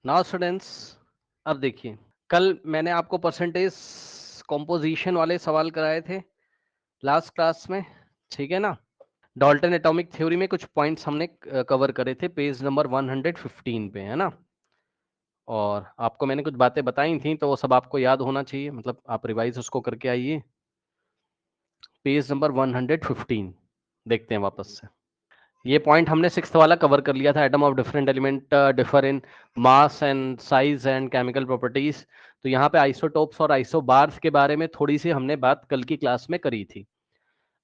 Now students, अब देखिए, कल मैंने आपको परसेंटेज कॉम्पोजिशन वाले सवाल कराए थे लास्ट क्लास में, ठीक है ना। डाल्टन एटॉमिक थ्योरी में कुछ पॉइंट्स हमने कवर करे थे पेज नंबर 115 पे, है ना। और आपको मैंने कुछ बातें बताई थी तो वो सब आपको याद होना चाहिए, मतलब आप रिवाइज उसको करके आइए। पेज नंबर 115 देखते हैं वापस से। ये पॉइंट हमने 6th वाला कवर कर लिया था, atom of different element differ in mass and size and chemical properties. तो यहाँ पे आइसोटोप्स और आइसोबार्स के बारे में थोड़ी सी हमने बात कल की क्लास में करी थी।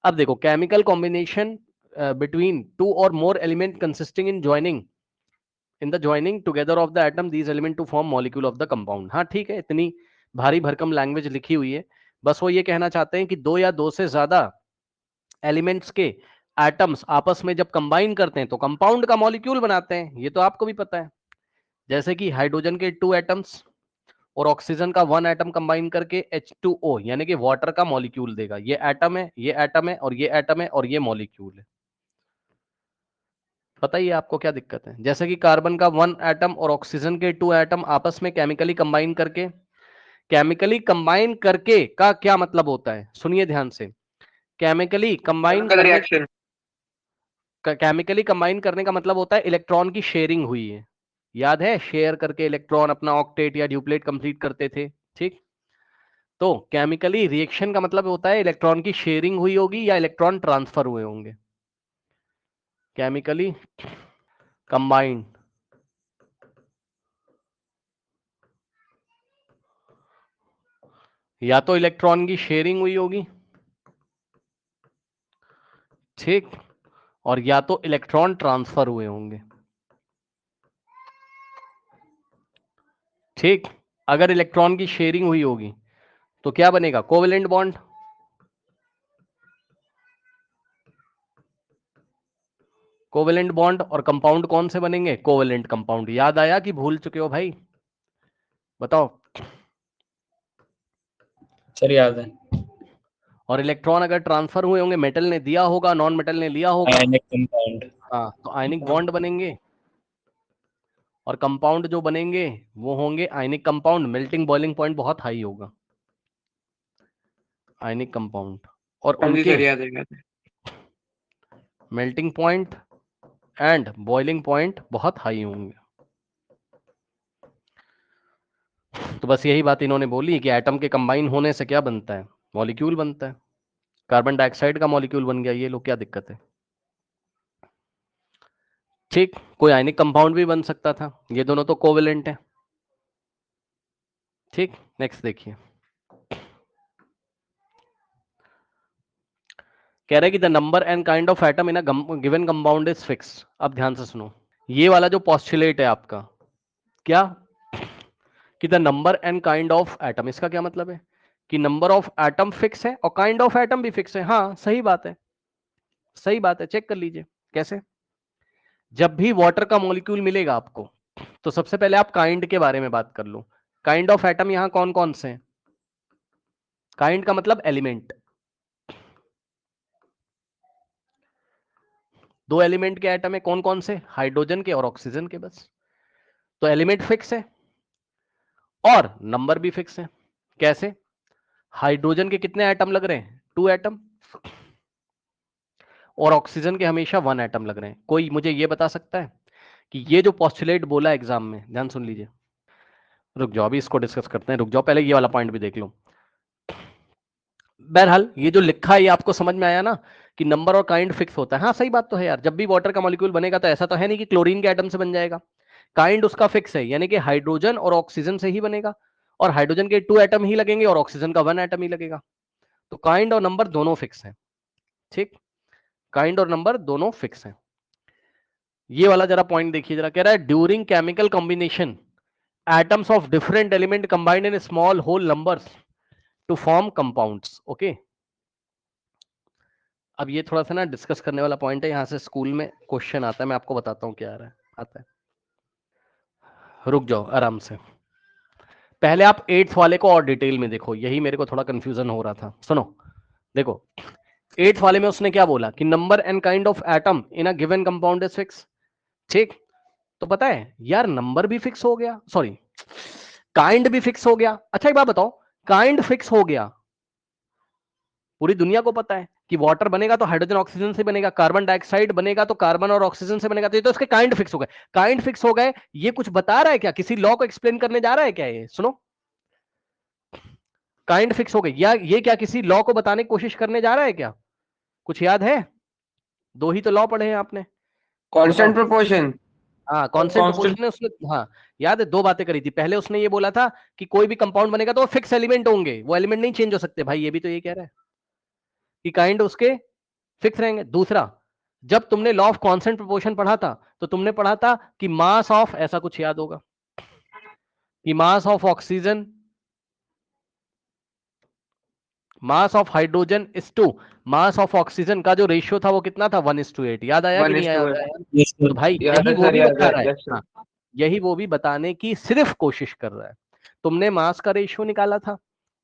अब देखो, केमिकल कॉम्बिनेशन बिटवीन टू और more element consisting in joining in the joining together of the atom these element to form molecule of the compound. हाँ ठीक है, इतनी भारी भरकम लैंग्वेज लिखी हुई है, बस वो ये कहना चाहते हैं कि दो या दो से ज्यादा एलिमेंट्स के एटम्स आपस में जब कंबाइन करते हैं तो कंपाउंड का मॉलिक्यूल बनाते हैं। ये तो आपको भी पता है, जैसे कि हाइड्रोजन के 2 एटम्स और ऑक्सीजन का 1 एटम कंबाइन करके H2O यानी कि वाटर का मॉलिक्यूल देगा। ये एटम है, ये एटम है और ये एटम है और ये मॉलिक्यूल है। बताइए आपको क्या दिक्कत है। जैसे कि कार्बन का 1 एटम और ऑक्सीजन के 2 एटम आपस में केमिकली कंबाइन करके का क्या मतलब होता है, सुनिए ध्यान से। केमिकली कंबाइन केमिकल करने रिएक्शन। केमिकली कंबाइन करने का मतलब होता है इलेक्ट्रॉन की शेयरिंग हुई है। याद है, शेयर करके इलेक्ट्रॉन अपना ऑक्टेट या ड्यूप्लेट कंप्लीट करते थे, ठीक। तो केमिकली रिएक्शन का मतलब होता है इलेक्ट्रॉन की शेयरिंग हुई होगी या इलेक्ट्रॉन ट्रांसफर हुए होंगे। केमिकली कंबाइंड या तो इलेक्ट्रॉन की शेयरिंग हुई होगी, ठीक, और या तो इलेक्ट्रॉन ट्रांसफर हुए होंगे, ठीक। अगर इलेक्ट्रॉन की शेयरिंग हुई होगी तो क्या बनेगा, कोवेलेंट बॉन्ड। कोवेलेंट बॉन्ड और कंपाउंड कौन से बनेंगे, कोवेलेंट कंपाउंड। याद आया कि भूल चुके हो भाई, बताओ। सर याद है। और इलेक्ट्रॉन अगर ट्रांसफर हुए होंगे, मेटल ने दिया होगा, नॉन मेटल ने लिया होगा, आयनिक कंपाउंड। हाँ, तो आयनिक बॉन्ड बनेंगे। और कंपाउंड जो बनेंगे वो होंगे ionic compound. Melting boiling point बहुत हाई होगा आयनिक कंपाउंड, और हाँ जी उनके सर, याद है याद है। Melting point and boiling point बहुत हाई होंगे। तो बस यही बात इन्होंने बोली कि एटम के कंबाइन होने से क्या बनता है, मॉलिक्यूल बनता है। कार्बन डाइऑक्साइड का मॉलिक्यूल बन गया, ये लोग क्या दिक्कत है, ठीक। कोई आयनिक कंपाउंड भी बन सकता था, ये दोनों तो कोवेलेंट है, ठीक। नेक्स्ट देखिए, कह रहे हैं कि the number and kind of atom in a given compound is fix. अब ध्यान से सुनो, ये वाला जो पॉस्टुलेट है आपका, क्या, कि the number and kind of atom, इसका क्या मतलब है कि नंबर ऑफ एटम फिक्स है और काइंड ऑफ एटम भी फिक्स है। हाँ सही बात है, सही बात है, चेक कर लीजिए कैसे। जब भी वाटर का मॉलिक्यूल मिलेगा आपको तो सबसे पहले आप काइंड के बारे में बात कर लो। काइंड ऑफ एटम यहां कौन कौन से हैं, काइंड का मतलब एलिमेंट। दो एलिमेंट के एटम है, कौन कौन से, हाइड्रोजन के और ऑक्सीजन के, बस। तो एलिमेंट फिक्स है और नंबर भी फिक्स है। कैसे, हाइड्रोजन के कितने एटम लग रहे हैं, 2 एटम, और ऑक्सीजन के हमेशा 1 एटम लग रहे हैं। कोई मुझे ये बता सकता है कि ये जो पॉस्टुलेट बोला एग्जाम में, ध्यान सुन लीजिए, रुक जाओ अभी इसको डिस्कस करते हैं, रुक जाओ पहले ये वाला पॉइंट भी देख लो। बहरहाल ये जो लिखा है ये आपको समझ में आया ना कि नंबर और काइंड फिक्स होता है। हाँ सही बात तो है यार, जब भी वाटर का मॉलिक्यूल बनेगा तो ऐसा तो है नहीं कि क्लोरीन के एटम से बन जाएगा। काइंड उसका फिक्स है, यानी कि हाइड्रोजन और ऑक्सीजन से ही बनेगा, और हाइड्रोजन के 2 एटम ही लगेंगे और ऑक्सीजन का 1 एटम ही लगेगा। तो काइंड और नंबर दोनों फिक्स है, ठीक। काइंड और नंबर दोनों फिक्स है। ये वाला जरा पॉइंट देखिए, जरा कह रहा है during chemical combination atoms of different element combined in small whole numbers to form compounds. Okay, अब ये थोड़ा सा ना डिस्कस करने वाला पॉइंट है, यहाँ से स्कूल में क्वेश्चन आता है, मैं आपको बताता हूँ क्या आ रहा है, आता है। रुक जाओ आराम से, पहले आप 8th वाले को और डिटेल में देखो, यही मेरे को थोड़ा कंफ्यूजन हो रहा था। सुनो, देखो 8th वाले में उसने क्या बोला कि number and kind of atom in a given compound is fix, ठीक। तो पता है यार, नंबर भी फिक्स हो गया, सॉरी काइंड भी फिक्स हो गया। अच्छा एक बात बताओ, काइंड फिक्स हो गया, पूरी दुनिया को पता है कि वाटर बनेगा तो हाइड्रोजन ऑक्सीजन से बनेगा, कार्बन डाइऑक्साइड बनेगा तो कार्बन और ऑक्सीजन से बनेगा, तो ये तो इसके काइंड फिक्स हो गए। काइंड फिक्स हो गए, ये कुछ बता रहा है क्या, किसी लॉ को एक्सप्लेन करने जा रहा है क्या? ये सुनो, काइंड फिक्स हो गई, या ये क्या किसी लॉ को बताने की कोशिश करने जा रहा है क्या? कुछ याद है? दो ही तो लॉ पढ़े हैं आपने, कांस्टेंट बताओ। प्रोपोर्शन। हाँ, कांस्टेंट कांस्टेंट। प्रोपोर्शन ने उसने, हाँ याद है, दो बातें करी थी। पहले उसने ये बोला था कि कोई भी कंपाउंड बनेगा तो वो फिक्स एलिमेंट होंगे, वो एलिमेंट नहीं चेंज हो सकते। भाई ये भी तो ये कह रहा है कि काइंड उसके फिक्स रहेंगे। दूसरा, जब तुमने लॉ ऑफ कांस्टेंट प्रोपोर्शन पढ़ा था तो तुमने पढ़ा था कि मास ऑफ, ऐसा कुछ याद होगा, कि mass of oxygen, mass of hydrogen is to mass of oxygen का जो रेशियो था वो कितना था, 1:8। याद आया कि नहीं 1:1। आया? यस तो सर। भाई याद यही है वो सर, भी याद बता है। रहा है। Yes sir. हाँ, यही वो भी बताने की सिर्फ कोशिश कर रहा है। तुमने मास का रेशियो निकाला था,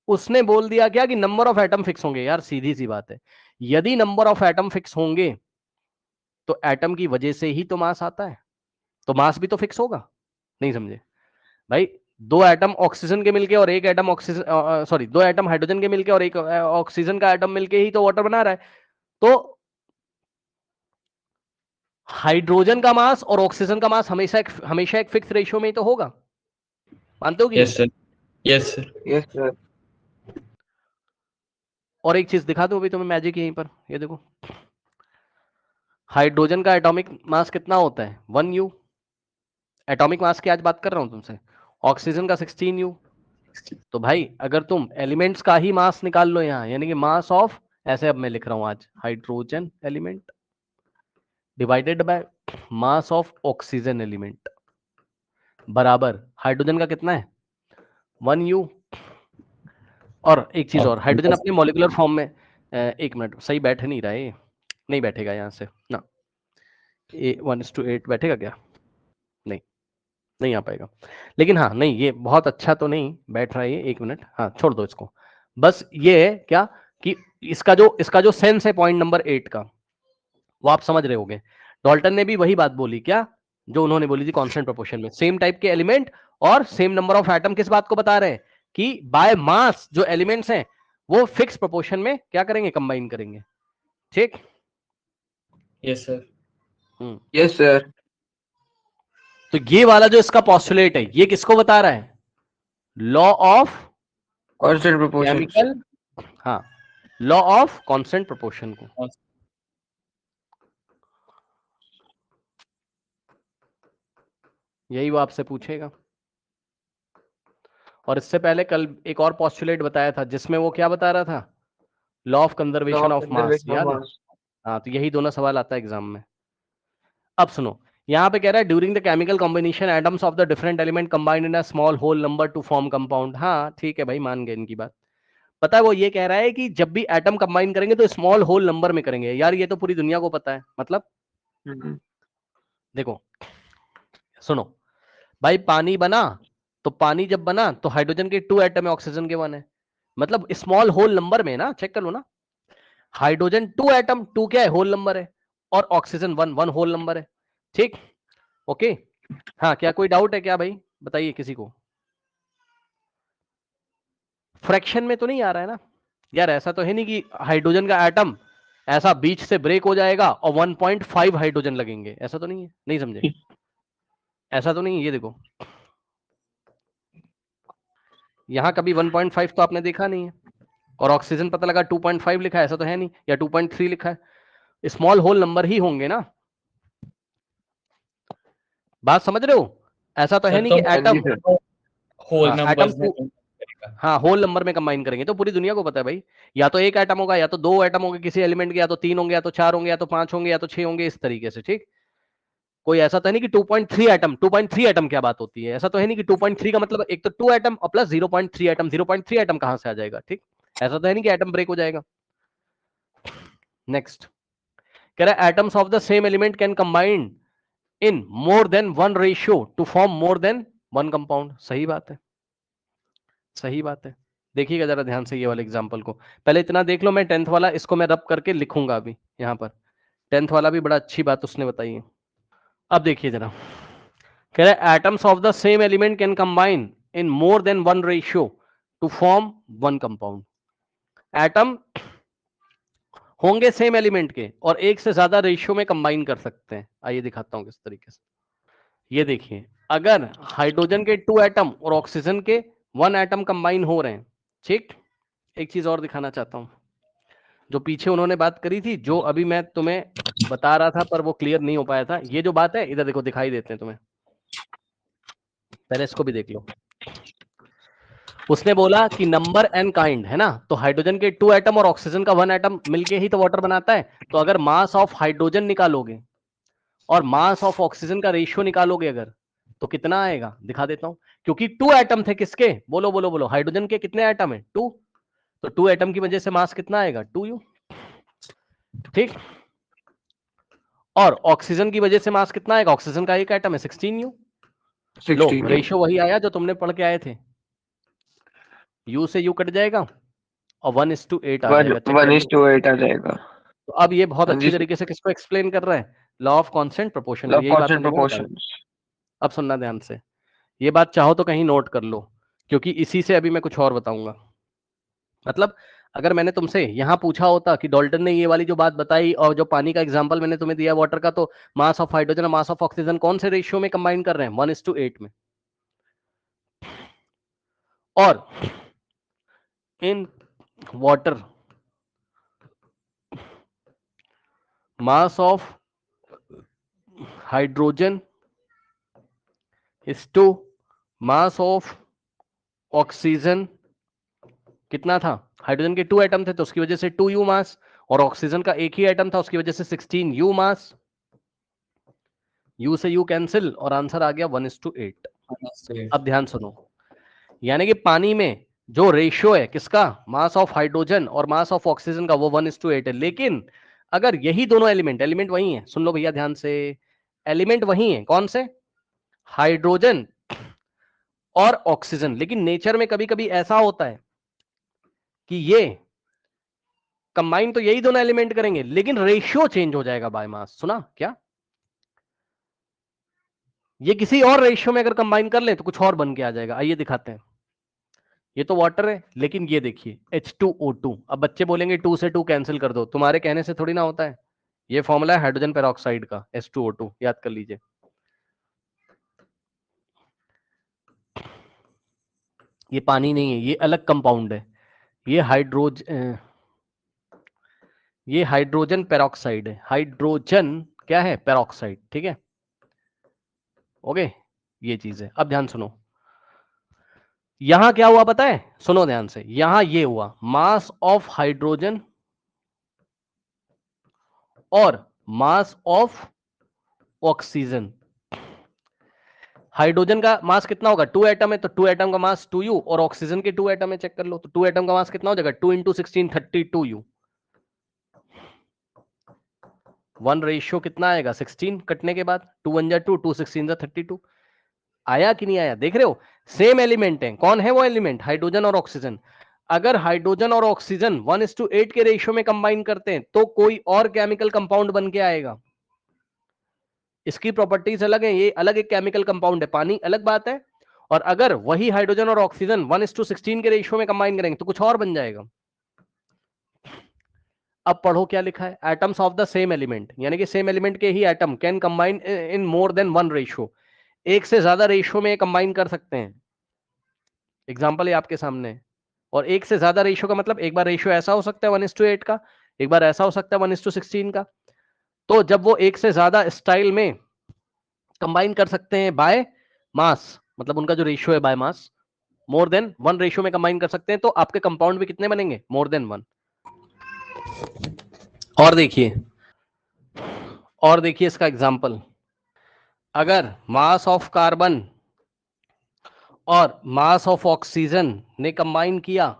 उसने बोल दिया क्या कि नंबर ऑफ एटम फिक्स होंगे। यार सीधी सी बात है, यदि नंबर ऑफ एटम फिक्स होंगे तो एटम की वजह से ही तो मास आता है, तो मास भी तो फिक्स होगा। नहीं समझे भाई? दो एटम ऑक्सीजन के मिलके और एक एटम ऑक्सीजन, सॉरी, दो एटम हाइड्रोजन के मिलके और एक ऑक्सीजन का एटम मिलके ही तो वाटर बना रहा है। तो हाइड्रोजन का मास और ऑक्सीजन का मास हमेशा एक फिक्स रेशियो में ही तो होगा। मानते हो कि नहीं? Yes sir. Yes sir. Yes sir. और एक चीज दिखा दूं अभी तुम्हें मैजिक यहीं पर, ये देखो, हाइड्रोजन का एटॉमिक मास कितना होता है, 1U। एटॉमिक मास की आज बात कर रहा हूं तुमसे। ऑक्सीजन का 16U। तो भाई अगर तुम एलिमेंट्स का ही मास निकाल लो यहां, यानी कि मास ऑफ, ऐसे अब मैं लिख रहा हूं आज, hydrogen element divided by mass of oxygen element बराबर हाइड्रोजन का कितना है, 1U। और एक चीज और, हाइड्रोजन अपने मॉलिक्यूलर फॉर्म में, एक मिनट, सही बैठ नहीं रहा है ये, नहीं बैठेगा यहाँ से ना, 1:8 बैठेगा क्या? नहीं, नहीं आ पाएगा। लेकिन हाँ, नहीं ये बहुत अच्छा तो नहीं बैठ रहा है ये, एक मिनट, हाँ छोड़ दो इसको। बस ये है क्या कि इसका जो सेंस है पॉइंट नंबर 8 का, वो आप समझ रहे होगे। डॉल्टन ने भी वही बात बोली क्या, जो उन्होंने बोली थी कांस्टेंट प्रोपोर्शन में, सेम टाइप के एलिमेंट और सेम नंबर ऑफ एटम। किस बात को बता रहे हैं कि बाय मास जो एलिमेंट्स हैं वो फिक्स प्रोपोर्शन में क्या करेंगे, कंबाइन करेंगे। ठीक? Yes sir. Yes sir. तो ये वाला जो इसका पॉस्टुलेट है, ये किसको बता रहा है, law of constant proportion. Chemical, हाँ, लॉ ऑफ कांस्टेंट प्रोपोर्शन को। यही वो आपसे पूछेगा। और इससे पहले कल एक और पॉस्टुलेट बताया था जिसमें वो क्या बता रहा था, लॉ ऑफ कंजर्वेशन ऑफ मास, याद है? हाँ, तो यही दोनों सवाल आता है एग्जाम में। अब सुनो, यहां पे कह रहा है during the chemical combination atoms of the different element combined in a small whole number to form compound. हाँ ठीक है भाई, मान गए इनकी बात। पता है वो ये कह रहा है कि जब भी एटम कंबाइन करेंगे तो स्मॉल होल नंबर में करेंगे। यार ये तो पूरी दुनिया को पता है। मतलब देखो, सुनो भाई, पानी बना तो पानी जब बना तो हाइड्रोजन के 2 एटम है, ऑक्सीजन के 1 है। मतलब स्मॉल होल नंबर में ना, चेक कर लो ना, हाइड्रोजन 2 एटम, 2 क्या है, होल नंबर है, और ऑक्सीजन 1 होल नंबर है। ठीक? ओके। हाँ, क्या कोई डाउट है क्या भाई, बताइए किसी को? फ्रैक्शन में तो नहीं आ रहा है ना यार? ऐसा तो है नहीं कि हाइड्रोजन का एटम ऐसा बीच से ब्रेक हो जाएगा और 1.5 हाइड्रोजन लगेंगे, ऐसा तो नहीं है। नहीं समझे? ऐसा तो नहीं है। ये देखो, यहां कभी 1.5 तो आपने देखा नहीं है, और ऑक्सीजन पता लगा 2.5 लिखा है, ऐसा तो है नहीं, या 2.3 लिखा है। स्मॉल होल नंबर ही होंगे ना, बात समझ रहे हो? ऐसा तो है नहीं कि एटम, होल हाँ नंबर्स में एटम, हाँ होल नंबर में कंबाइन करेंगे। तो पूरी दुनिया को पता है भाई, या तो एक एटम होगा, या तो 2 एटम होंगे किसी एलिमेंट के, या तो 3 होंगे, या तो 4 होंगे, या तो 5 होंगे, या तो 6 होंगे, इस तरीके से। ठीक? कोई ऐसा तो है नहीं कि 2.3 एटम, 2.3 एटम क्या बात होती है? ऐसा तो है नहीं कि 2.3 का मतलब एक तो 2 एटम और प्लस 0.3 एटम, 0.3 एटम कहां से आ जाएगा? ठीक? ऐसा तो है नहीं कि एटम ब्रेक हो जाएगा। नेक्स्ट कह रहा है atoms of the same element can combine in more then 1 ratio two form more than 1 compound. सही बात है, सही बात है। देखिएगा जरा ध्यान से ये वाले एग्जांपल को, पहले इतना देख लो। मैं 10th वाला इसको मैं रब करके लिखूंगा अभी यहाँ पर। 10th वाला भी बड़ा अच्छी बात उसने बताई है। अब देखिए जरा, कह रहे atoms of the same element can combine in more than one ratio two form one compound. Atom होंगे सेम एलिमेंट के और एक से ज्यादा रेशियो में कंबाइन कर सकते हैं। आइए दिखाता हूं किस तरीके से। ये देखिए, अगर हाइड्रोजन के 2 एटम और ऑक्सीजन के 1 एटम कंबाइन हो रहे हैं, ठीक। एक चीज और दिखाना चाहता हूं, जो पीछे उन्होंने बात करी थी, जो अभी मैं तुम्हें बता रहा था पर वो क्लियर नहीं हो पाया था। ये जो बात है, इधर देखो, दिखाई देते हैं तुम्हें, पहले इसको भी देख लो। उसने बोला कि नंबर एन काइंड है ना, तो हाइड्रोजन के 2 एटम और ऑक्सीजन का 1 एटम मिलके ही तो वाटर बनाता है। तो अगर मास ऑफ हाइड्रोजन निकालोगे और मास ऑफ ऑक्सीजन का रेशियो निकालोगे अगर, तो कितना आएगा, दिखा देता हूं। क्योंकि 2 एटम थे किसके, बोलो बोलो बोलो, हाइड्रोजन के कितने एटम है, 2। तो 2 एटम की वजह से मास कितना आएगा, 2u, ठीक। और ऑक्सीजन की वजह से मास कितना आएगा, ऑक्सीजन का एक एटम है 16u। लो, 16 रेशियो वही आया जो तुमने पढ़ के आए थे, u से u कट जाएगा और 1:8 आ जाएगा। चेक कर लो। 1:8 आ जाएगा। तो अब ये बहुत हाँ जी अच्छी तरीके से किसको एक्सप्लेन कर रहा है, law of constant proportion law को। ऑफ यही बात कांस्टेंट मैं तुम्हें बता रहा प्रोपोर्शंस। हूं। अब सुनना ध्यान से, ये बात चाहो तो कहीं नोट कर लो, क्योंकि इसी से अभी मैं कुछ और बताऊंगा। मतलब अगर मैंने तुमसे यहां पूछा होता कि डाल्टन ने ये वाली जो बात बताई और जो पानी का एग्जांपल मैंने तुम्हें दिया वाटर का, तो मास ऑफ हाइड्रोजन और मास ऑफ ऑक्सीजन कौन से रेशियो में कंबाइन कर रहे हैं, 1:8 में। और in water mass of hydrogen is to mass of oxygen कितना था, हाइड्रोजन के 2 एटम थे तो उसकी वजह से 2u मास, और ऑक्सीजन का एक ही एटम था उसकी वजह से 16u मास। u से u कैंसिल और आंसर आ गया 1:8। अब ध्यान सुनो, यानी कि पानी में जो रेशियो है किसका, मास ऑफ हाइड्रोजन और मास ऑफ ऑक्सीजन का, वो 1:8 है। लेकिन अगर यही दोनों एलिमेंट वही है, सुन लो भैया ध्यान से, एलिमेंट वही है, कौन से, हाइड्रोजन और ऑक्सीजन। लेकिन नेचर में कभी कभी ऐसा होता है कि ये कंबाइन तो यही दोनों एलिमेंट करेंगे, लेकिन रेशियो चेंज हो जाएगा बाय मास। सुना क्या, ये किसी और रेशियो में अगर कंबाइन कर ले तो कुछ और बन के आ जाएगा। आइए दिखाते हैं। ये तो वाटर है, लेकिन ये देखिए H2O2। अब बच्चे बोलेंगे 2 से 2 कैंसिल कर दो, तुम्हारे कहने से थोड़ी ना होता है। ये फॉर्मूला है हाइड्रोजन पेरोक्साइड का, H2O2, याद कर लीजिए। ये पानी नहीं है, ये अलग कंपाउंड है। ये हाइड्रोजन पेरोक्साइड है। हाइड्रोजन क्या है, पेरोक्साइड, ठीक है। ओके, ये चीज है। अब ध्यान सुनो, यहां क्या हुआ पता है, सुनो ध्यान से। यहां ये हुआ मास ऑफ हाइड्रोजन और मास ऑफ ऑक्सीजन। हाइड्रोजन का मास कितना होगा, 2 एटम है तो 2 एटम का मास 2u, और ऑक्सीजन के 2 एटम है, चेक कर लो। तो 2 एटम का मास कितना हो जाएगा, 2 × 16 32u। 1 रेशियो कितना आएगा, 16 कटने के बाद, 2 1 जा 2, 2 16 जा 32। आया कि नहीं आया, देख रहे हो, सेम एलिमेंट है। कौन है वो एलिमेंट, हाइड्रोजन और ऑक्सीजन। अगर हाइड्रोजन और ऑक्सीजन 1:8 के रेशियो में कंबाइन करते हैं तो कोई और केमिकल कंपाउंड बन के आएगा। इसकी प्रॉपर्टीज अलग है, ये अलग एक केमिकल कंपाउंड है, पानी अलग बात है। और अगर वही हाइड्रोजन और ऑक्सीजन 1:16 के रेशियो में कंबाइन करेंगे तो कुछ और बन जाएगा। अब पढ़ो क्या लिखा है, atoms of the same element, यानी कि सेम एलिमेंट के ही atom can combine in more than one ratio, एक से ज्यादा रेशियो में कंबाइन कर सकते हैं। एग्जांपल है आपके सामने। और एक से ज्यादा रेशियो का मतलब, एक बार रेशियो ऐसा हो सकता है 1:8 का, एक बार ऐसा हो सकता है 1:16 का। तो जब वो एक से ज्यादा स्टाइल में कंबाइन कर सकते हैं बाय मास, मतलब उनका जो रेशियो है by mass more than one ratio में कंबाइन कर सकते हैं, तो आपके कंपाउंड भी कितने बनेंगे, मोर देन वन। और देखिए इसका एग्जांपल, अगर मास ऑफ कार्बन और मास ऑफ ऑक्सीजन ने कंबाइन किया,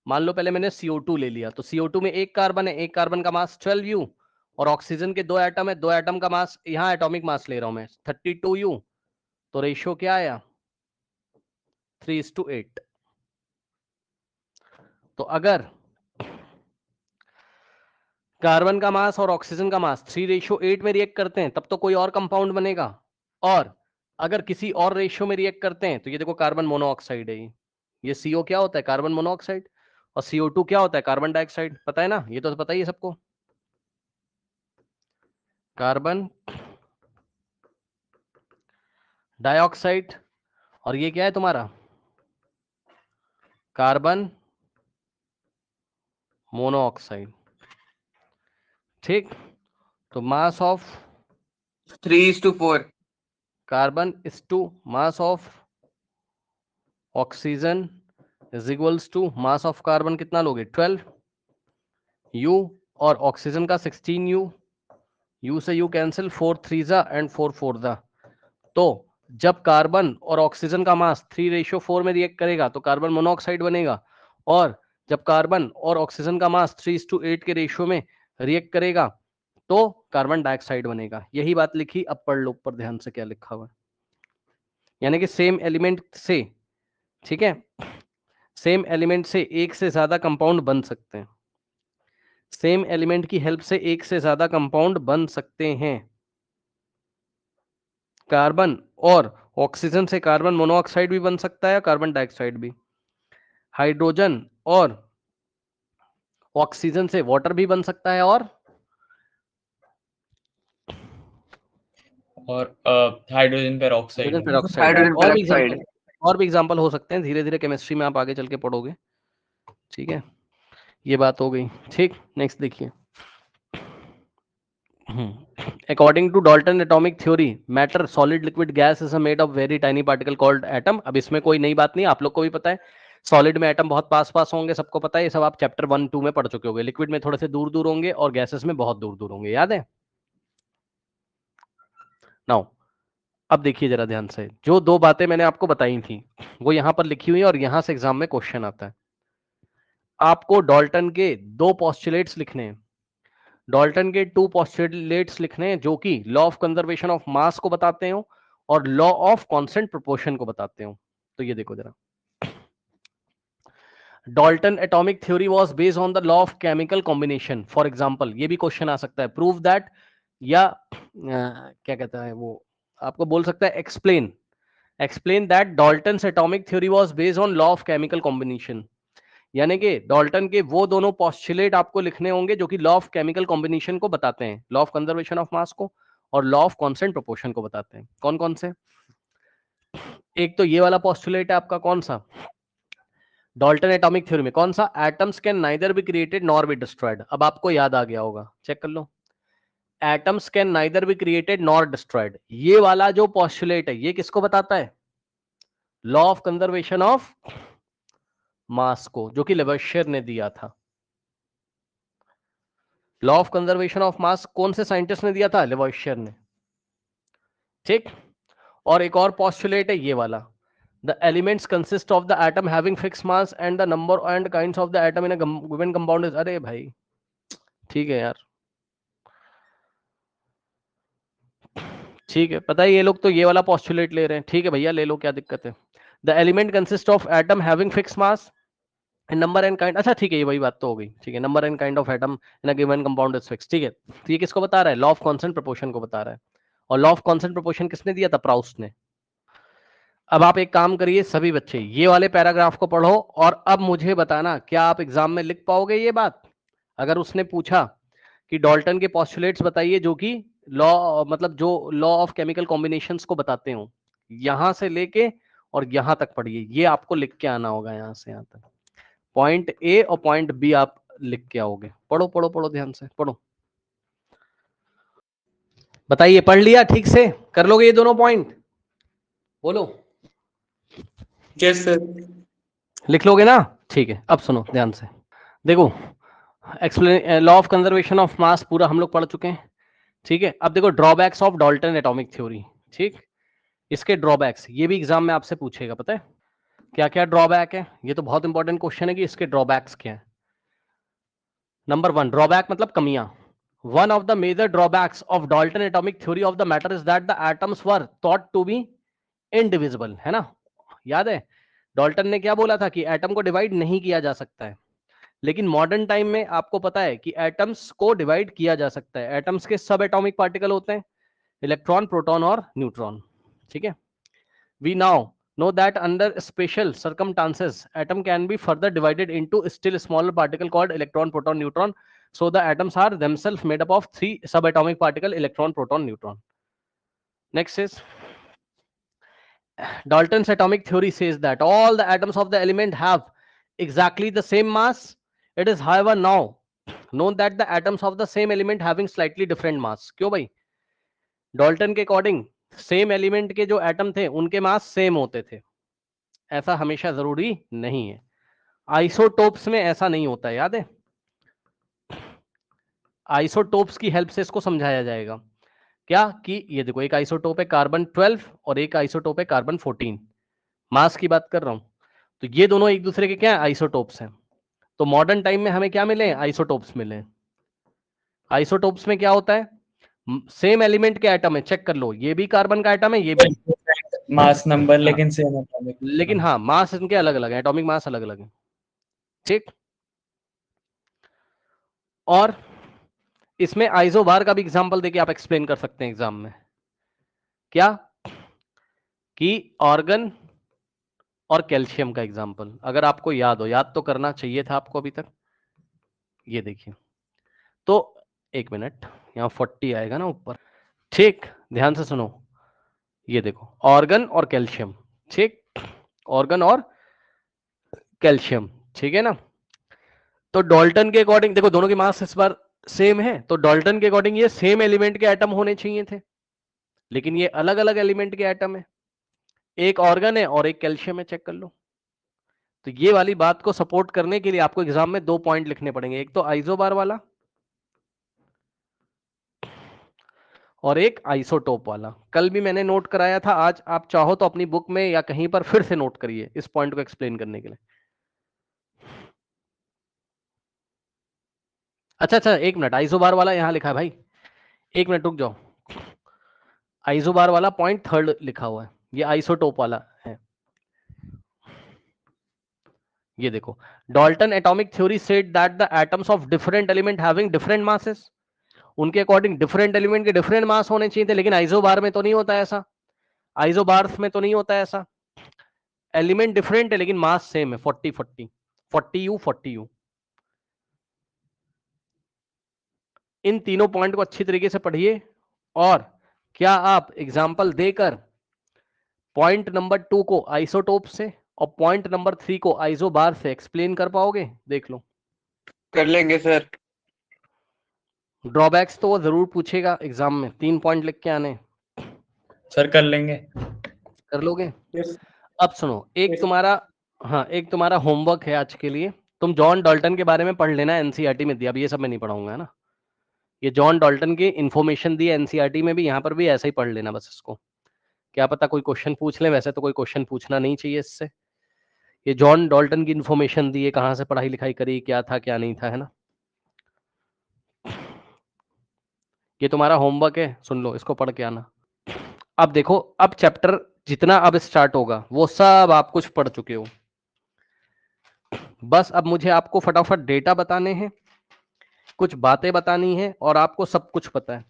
मान लो पहले मैंने CO2 ले लिया, तो CO2 में एक कार्बन है, एक कार्बन का मास 12u, और ऑक्सीजन के 2 एटम है, 2 एटम का मास, यहां एटॉमिक मास ले रहा हूं मैं 32u। तो रेशियो क्या आया, 3:8। तो अगर कार्बन का मास और ऑक्सीजन का मास 3:8 में रिएक्ट करते हैं तब तो कोई और कंपाउंड बनेगा, और अगर किसी और रेशियो में रिएक्ट करते हैं तो ये देखो कार्बन मोनोऑक्साइड है, ये CO क्या होता है, कार्बन मोनोऑक्साइड, और CO2 क्या होता है, कार्बन डाइऑक्साइड। पता है ना, ये तो पता ही है सबको, कार्बन डाइऑक्साइड, और ये क्या है तुम्हारा, कार्बन मोनोऑक्साइड। ठीक, तो mass of 3:4. Carbon is to mass of oxygen is equals to mass of carbon कितना लोगे 12 U, और ऑक्सीजन का 16 U, U से U कैंसिल, 4 3 जा एंड 4 4 जा। तो जब कार्बन और ऑक्सीजन का मास 3:4 में रिएक्ट करेगा तो कार्बन मोनोऑक्साइड बनेगा, और जब कार्बन और ऑक्सीजन का मास 3:8 के रेशियो में रिएक्ट करेगा तो कार्बन डाइऑक्साइड बनेगा। यही बात लिखी, अब पढ़ लो ऊपर ध्यान से क्या लिखा हुआ है। यानी कि सेम एलिमेंट से, ठीक है, सेम एलिमेंट से एक से ज्यादा कंपाउंड बन सकते हैं, सेम एलिमेंट की हेल्प से एक से ज्यादा कंपाउंड बन सकते हैं। कार्बन और ऑक्सीजन से कार्बन मोनोऑक्साइड भी बन सकता है, कार्बन डाइऑक्साइड भी। हाइड्रोजन और ऑक्सीजन से वाटर भी बन सकता है, और हाइड्रोजन पेरोक्साइड। Hydrogen peroxide. और भी एग्जांपल हो सकते हैं, धीरे धीरे केमिस्ट्री में आप आगे चल के पढ़ोगे। ठीक है, ये बात हो गई। ठीक, नेक्स्ट देखिए। According to Dalton atomic theory, matter, solid, liquid, gas is made of very tiny particle called atom. अब इसमें कोई नई बात नहीं, आप लोग को भी पता है सॉलिड में एटम बहुत पास पास होंगे, सबको पता है, ये सब आप चैप्टर 1 2 में पढ़ चुके होंगे। लिक्विड में थोड़े से दूर दूर होंगे और गैसेस में बहुत दूर दूर होंगे, याद है। नाउ अब देखिए जरा ध्यान से, जो दो बातें मैंने आपको बताई थी वो यहां पर लिखी हुई है और यहां से एग्जाम में क्वेश्चन आता है। आपको डाल्टन के दो पोस्टुलेट्स लिखने हैं, डाल्टन के 2 पोस्टुलेट्स लिखने हैं जो कि law of conservation of mass को बताते हो और लॉ ऑफ कांस्टेंट प्रोपोर्शन को बताते हो। तो ये देखो जरा, Dalton atomic theory was based on the law of chemical combination. For example ये भी क्वेश्चन आ सकता है, प्रूव दैट, या क्या कहता है वो, आपको बोल सकता है explain that Dalton's atomic theory was based on law of chemical combination. यानी कि डाल्टन के वो दोनों पोस्टुलेट आपको लिखने होंगे जो कि लॉ ऑफ केमिकल कॉम्बिनेशन को बताते हैं, law of conservation of mass को और लॉ ऑफ कांस्टेंट प्रोपोर्शन को बताते हैं। कौन कौन से? एक तो ये वाला पोस्टुलेट है आपका, कौन सा, डाल्टन एटॉमिक थ्योरी में कौन सा, atoms can neither be created nor be destroyed. अब आपको याद आ गया होगा, चेक कर लो, atoms can neither be created nor destroyed. ये वाला जो पोस्टुलेट है ये किसको बताता है, law of conservation of mass को, जो कि लेवोसियर ने दिया था। Law of conservation of mass कौन से साइंटिस्ट ने दिया था, लेवोसियर ने। ठीक, और एक और पोस्टुलेट है ये वाला, the elements consist of the atom having fix mass and the number and kinds of the atom in a given compound is, अरे भाई ठीक है यार, ठीक है, पता है ये लोग तो ये वाला पोस्टुलेट ले रहे हैं, ठीक है भैया ले लो, क्या दिक्कत है। The element consist of atom having fix mass and number and kind, अच्छा ठीक है, ये वही बात तो हो गई, ठीक है, number and kind of atom in a given compound is fix. ठीक है, तो ये किसको बता रहा है, लॉ ऑफ कांस्टेंट प्रोपोर्शन को बता रहा है, और लॉ ऑफ कांस्टेंट प्रोपोर्शन किसने दिया था, प्राउस्ट ने। अब आप एक काम करिए सभी बच्चे, ये वाले पैराग्राफ को पढ़ो और अब मुझे बताना क्या आप एग्जाम में लिख पाओगे ये बात। अगर उसने पूछा कि डाल्टन के पोस्टुलेट्स बताइए जो कि लॉ, मतलब जो लॉ ऑफ केमिकल कॉम्बिनेशंस को बताते हो, यहां से लेके और यहां तक पढ़िए, ये आपको लिख के आना होगा, यहां से यहां तक पॉइंट ए और पॉइंट बी आप लिख के आओगे। पढ़ो पढ़ो पढ़ो, ध्यान से पढ़ो, बताइए पढ़ लिया ठीक से, कर लोगे ये दोनों पॉइंट, बोलो। Yes sir. लिख लोगे ना, ठीक है। अब सुनो ध्यान से, देखो explain law of conservation of मास पूरा हम लोग पढ़ चुके हैं, ठीक है। अब देखो drawbacks of Dalton atomic theory, ठीक, इसके ड्रॉबैक्स ये भी एग्जाम में आपसे पूछेगा, पता है क्या क्या ड्रॉबैक है, ये तो बहुत इंपॉर्टेंट क्वेश्चन है कि इसके ड्रॉबैक्स क्या है। नंबर 1 ड्रॉबैक मतलब कमियां, one of the major drawbacks of Dalton atomic theory of the matter is that the atoms were thought to be indivisible, है ना, याद है डाल्टन ने क्या बोला था कि एटम को डिवाइड नहीं किया जा सकता है, लेकिन मॉडर्न टाइम में आपको पता है कि एटम्स को डिवाइड किया जा सकता है। एटम्स के सब एटॉमिक पार्टिकल होते हैं, इलेक्ट्रॉन, प्रोटॉन और न्यूट्रॉन, ठीक है। we now know that under special circumstances atom can be further divided into still smaller particle called electron, proton, neutron. So the atoms are themselves made up of 3 subatomic particle: electron, proton, neutron. Next is Dalton's atomic theory says that all the atoms of the element have exactly the same mass. It is however now known that the atoms of the same element having slightly different mass. क्यों भाई? Dalton के according same element के जो atom थे उनके mass same होते थे. ऐसा हमेशा जरूरी नहीं है. आइसोटोप्स में ऐसा नहीं होता है, याद है? आइसोटोप्स की हेल्प से इसको समझाया जाएगा. क्या कि ये देखो, एक आइसोटोप है कार्बन 12 और एक आइसोटोप है कार्बन 14. मास की बात कर रहा हूं. तो ये दोनों एक दूसरे के क्या आइसोटोप्स हैं. तो मॉडर्न टाइम में हमें क्या मिले? आइसोटोप्स मिले. आइसोटोप्स में क्या होता है? सेम एलिमेंट के एटम है, चेक कर लो, ये भी कार्बन का एटम है, ये भी मास नंबर लेकिन सेम एटॉमिक, लेकिन हाँ मास इनके अलग अलग है, एटॉमिक मास अलग अलग है. ठीक. और इसमें आइसोबार का भी एग्जांपल देके आप एक्सप्लेन कर सकते हैं एग्जाम में. क्या कि ऑर्गन और कैल्शियम का एग्जांपल, अगर आपको याद हो, याद तो करना चाहिए था आपको अभी तक. ये देखिए, तो एक मिनट, यहाँ 40 आएगा ना ऊपर. ठीक, ध्यान से सुनो. ये देखो, ऑर्गन और कैल्शियम. ठीक, ऑर्गन और कैल्शियम, ठीक है ना. तो डाल्टन के अकॉर्डिंग देखो, दोनों के मास इस बार सेम है, तो डाल्टन के अकॉर्डिंग ये सेम एलिमेंट के एटम होने चाहिए थे, लेकिन ये अलग अलग एलिमेंट के एटम है. एक ऑर्गन है और एक कैल्शियम है, चेक कर लो. तो ये वाली बात को सपोर्ट करने के लिए आपको एग्जाम में 2 पॉइंट लिखने पड़ेंगे, एक तो आइसोबार वाला और एक आइसोटोप वाला. कल भी मैंने नोट कराया था, आज आप चाहो तो अपनी बुक में या कहीं पर फिर से नोट करिए इस पॉइंट को एक्सप्लेन करने के लिए. अच्छा, एक मिनट, आइसोबार वाला यहां लिखा है भाई, एक मिनट रुक जाओ. आइसोबार वाला पॉइंट 3rd लिखा हुआ है, ये आइसोटोप वाला है. ये देखो, Dalton atomic theory said that the atoms of different element having different masses. उनके अकॉर्डिंग डिफरेंट एलिमेंट के डिफरेंट मास होने चाहिए थे, लेकिन आइसोबार में तो नहीं होता ऐसा. आइसोबार्स में तो नहीं होता ऐसा. एलिमेंट डिफरेंट है लेकिन मास सेम है, 40 U. इन तीनों पॉइंट को अच्छी तरीके से पढ़िए. और क्या आप एग्जाम्पल देकर पॉइंट नंबर 2 को आइसोटोप से और पॉइंट नंबर 3 को आइसोबार से एक्सप्लेन कर पाओगे? देख लो. कर लेंगे सर. ड्रॉबैक्स तो वो जरूर पूछेगा एग्जाम में, 3 पॉइंट लिख के आने. सर कर लेंगे. कर लोगे? yes. अब सुनो, एक तुम्हारा होमवर्क है आज के लिए. तुम जॉन डाल्टन के बारे में पढ़ लेना, एनसीईआरटी में दिया. अब ये सब मैं नहीं पढ़ाऊंगा, है ना. ये जॉन डाल्टन की इंफॉर्मेशन दी है एनसीईआरटी में भी, यहाँ पर भी ऐसा ही पढ़ लेना बस इसको. क्या पता कोई क्वेश्चन पूछ ले, वैसे तो कोई क्वेश्चन पूछना नहीं चाहिए इससे. ये जॉन डाल्टन की इंफॉर्मेशन दी है, कहाँ से पढ़ाई लिखाई करी, क्या था क्या नहीं था, है ना. ये तुम्हारा होमवर्क है, सुन लो, इसको पढ़ के आना. अब देखो, अब चैप्टर जितना अब स्टार्ट होगा वो सब आप कुछ पढ़ चुके हो. बस अब मुझे आपको फटाफट डेटा बताने हैं, कुछ बातें बतानी है, और आपको सब कुछ पता है.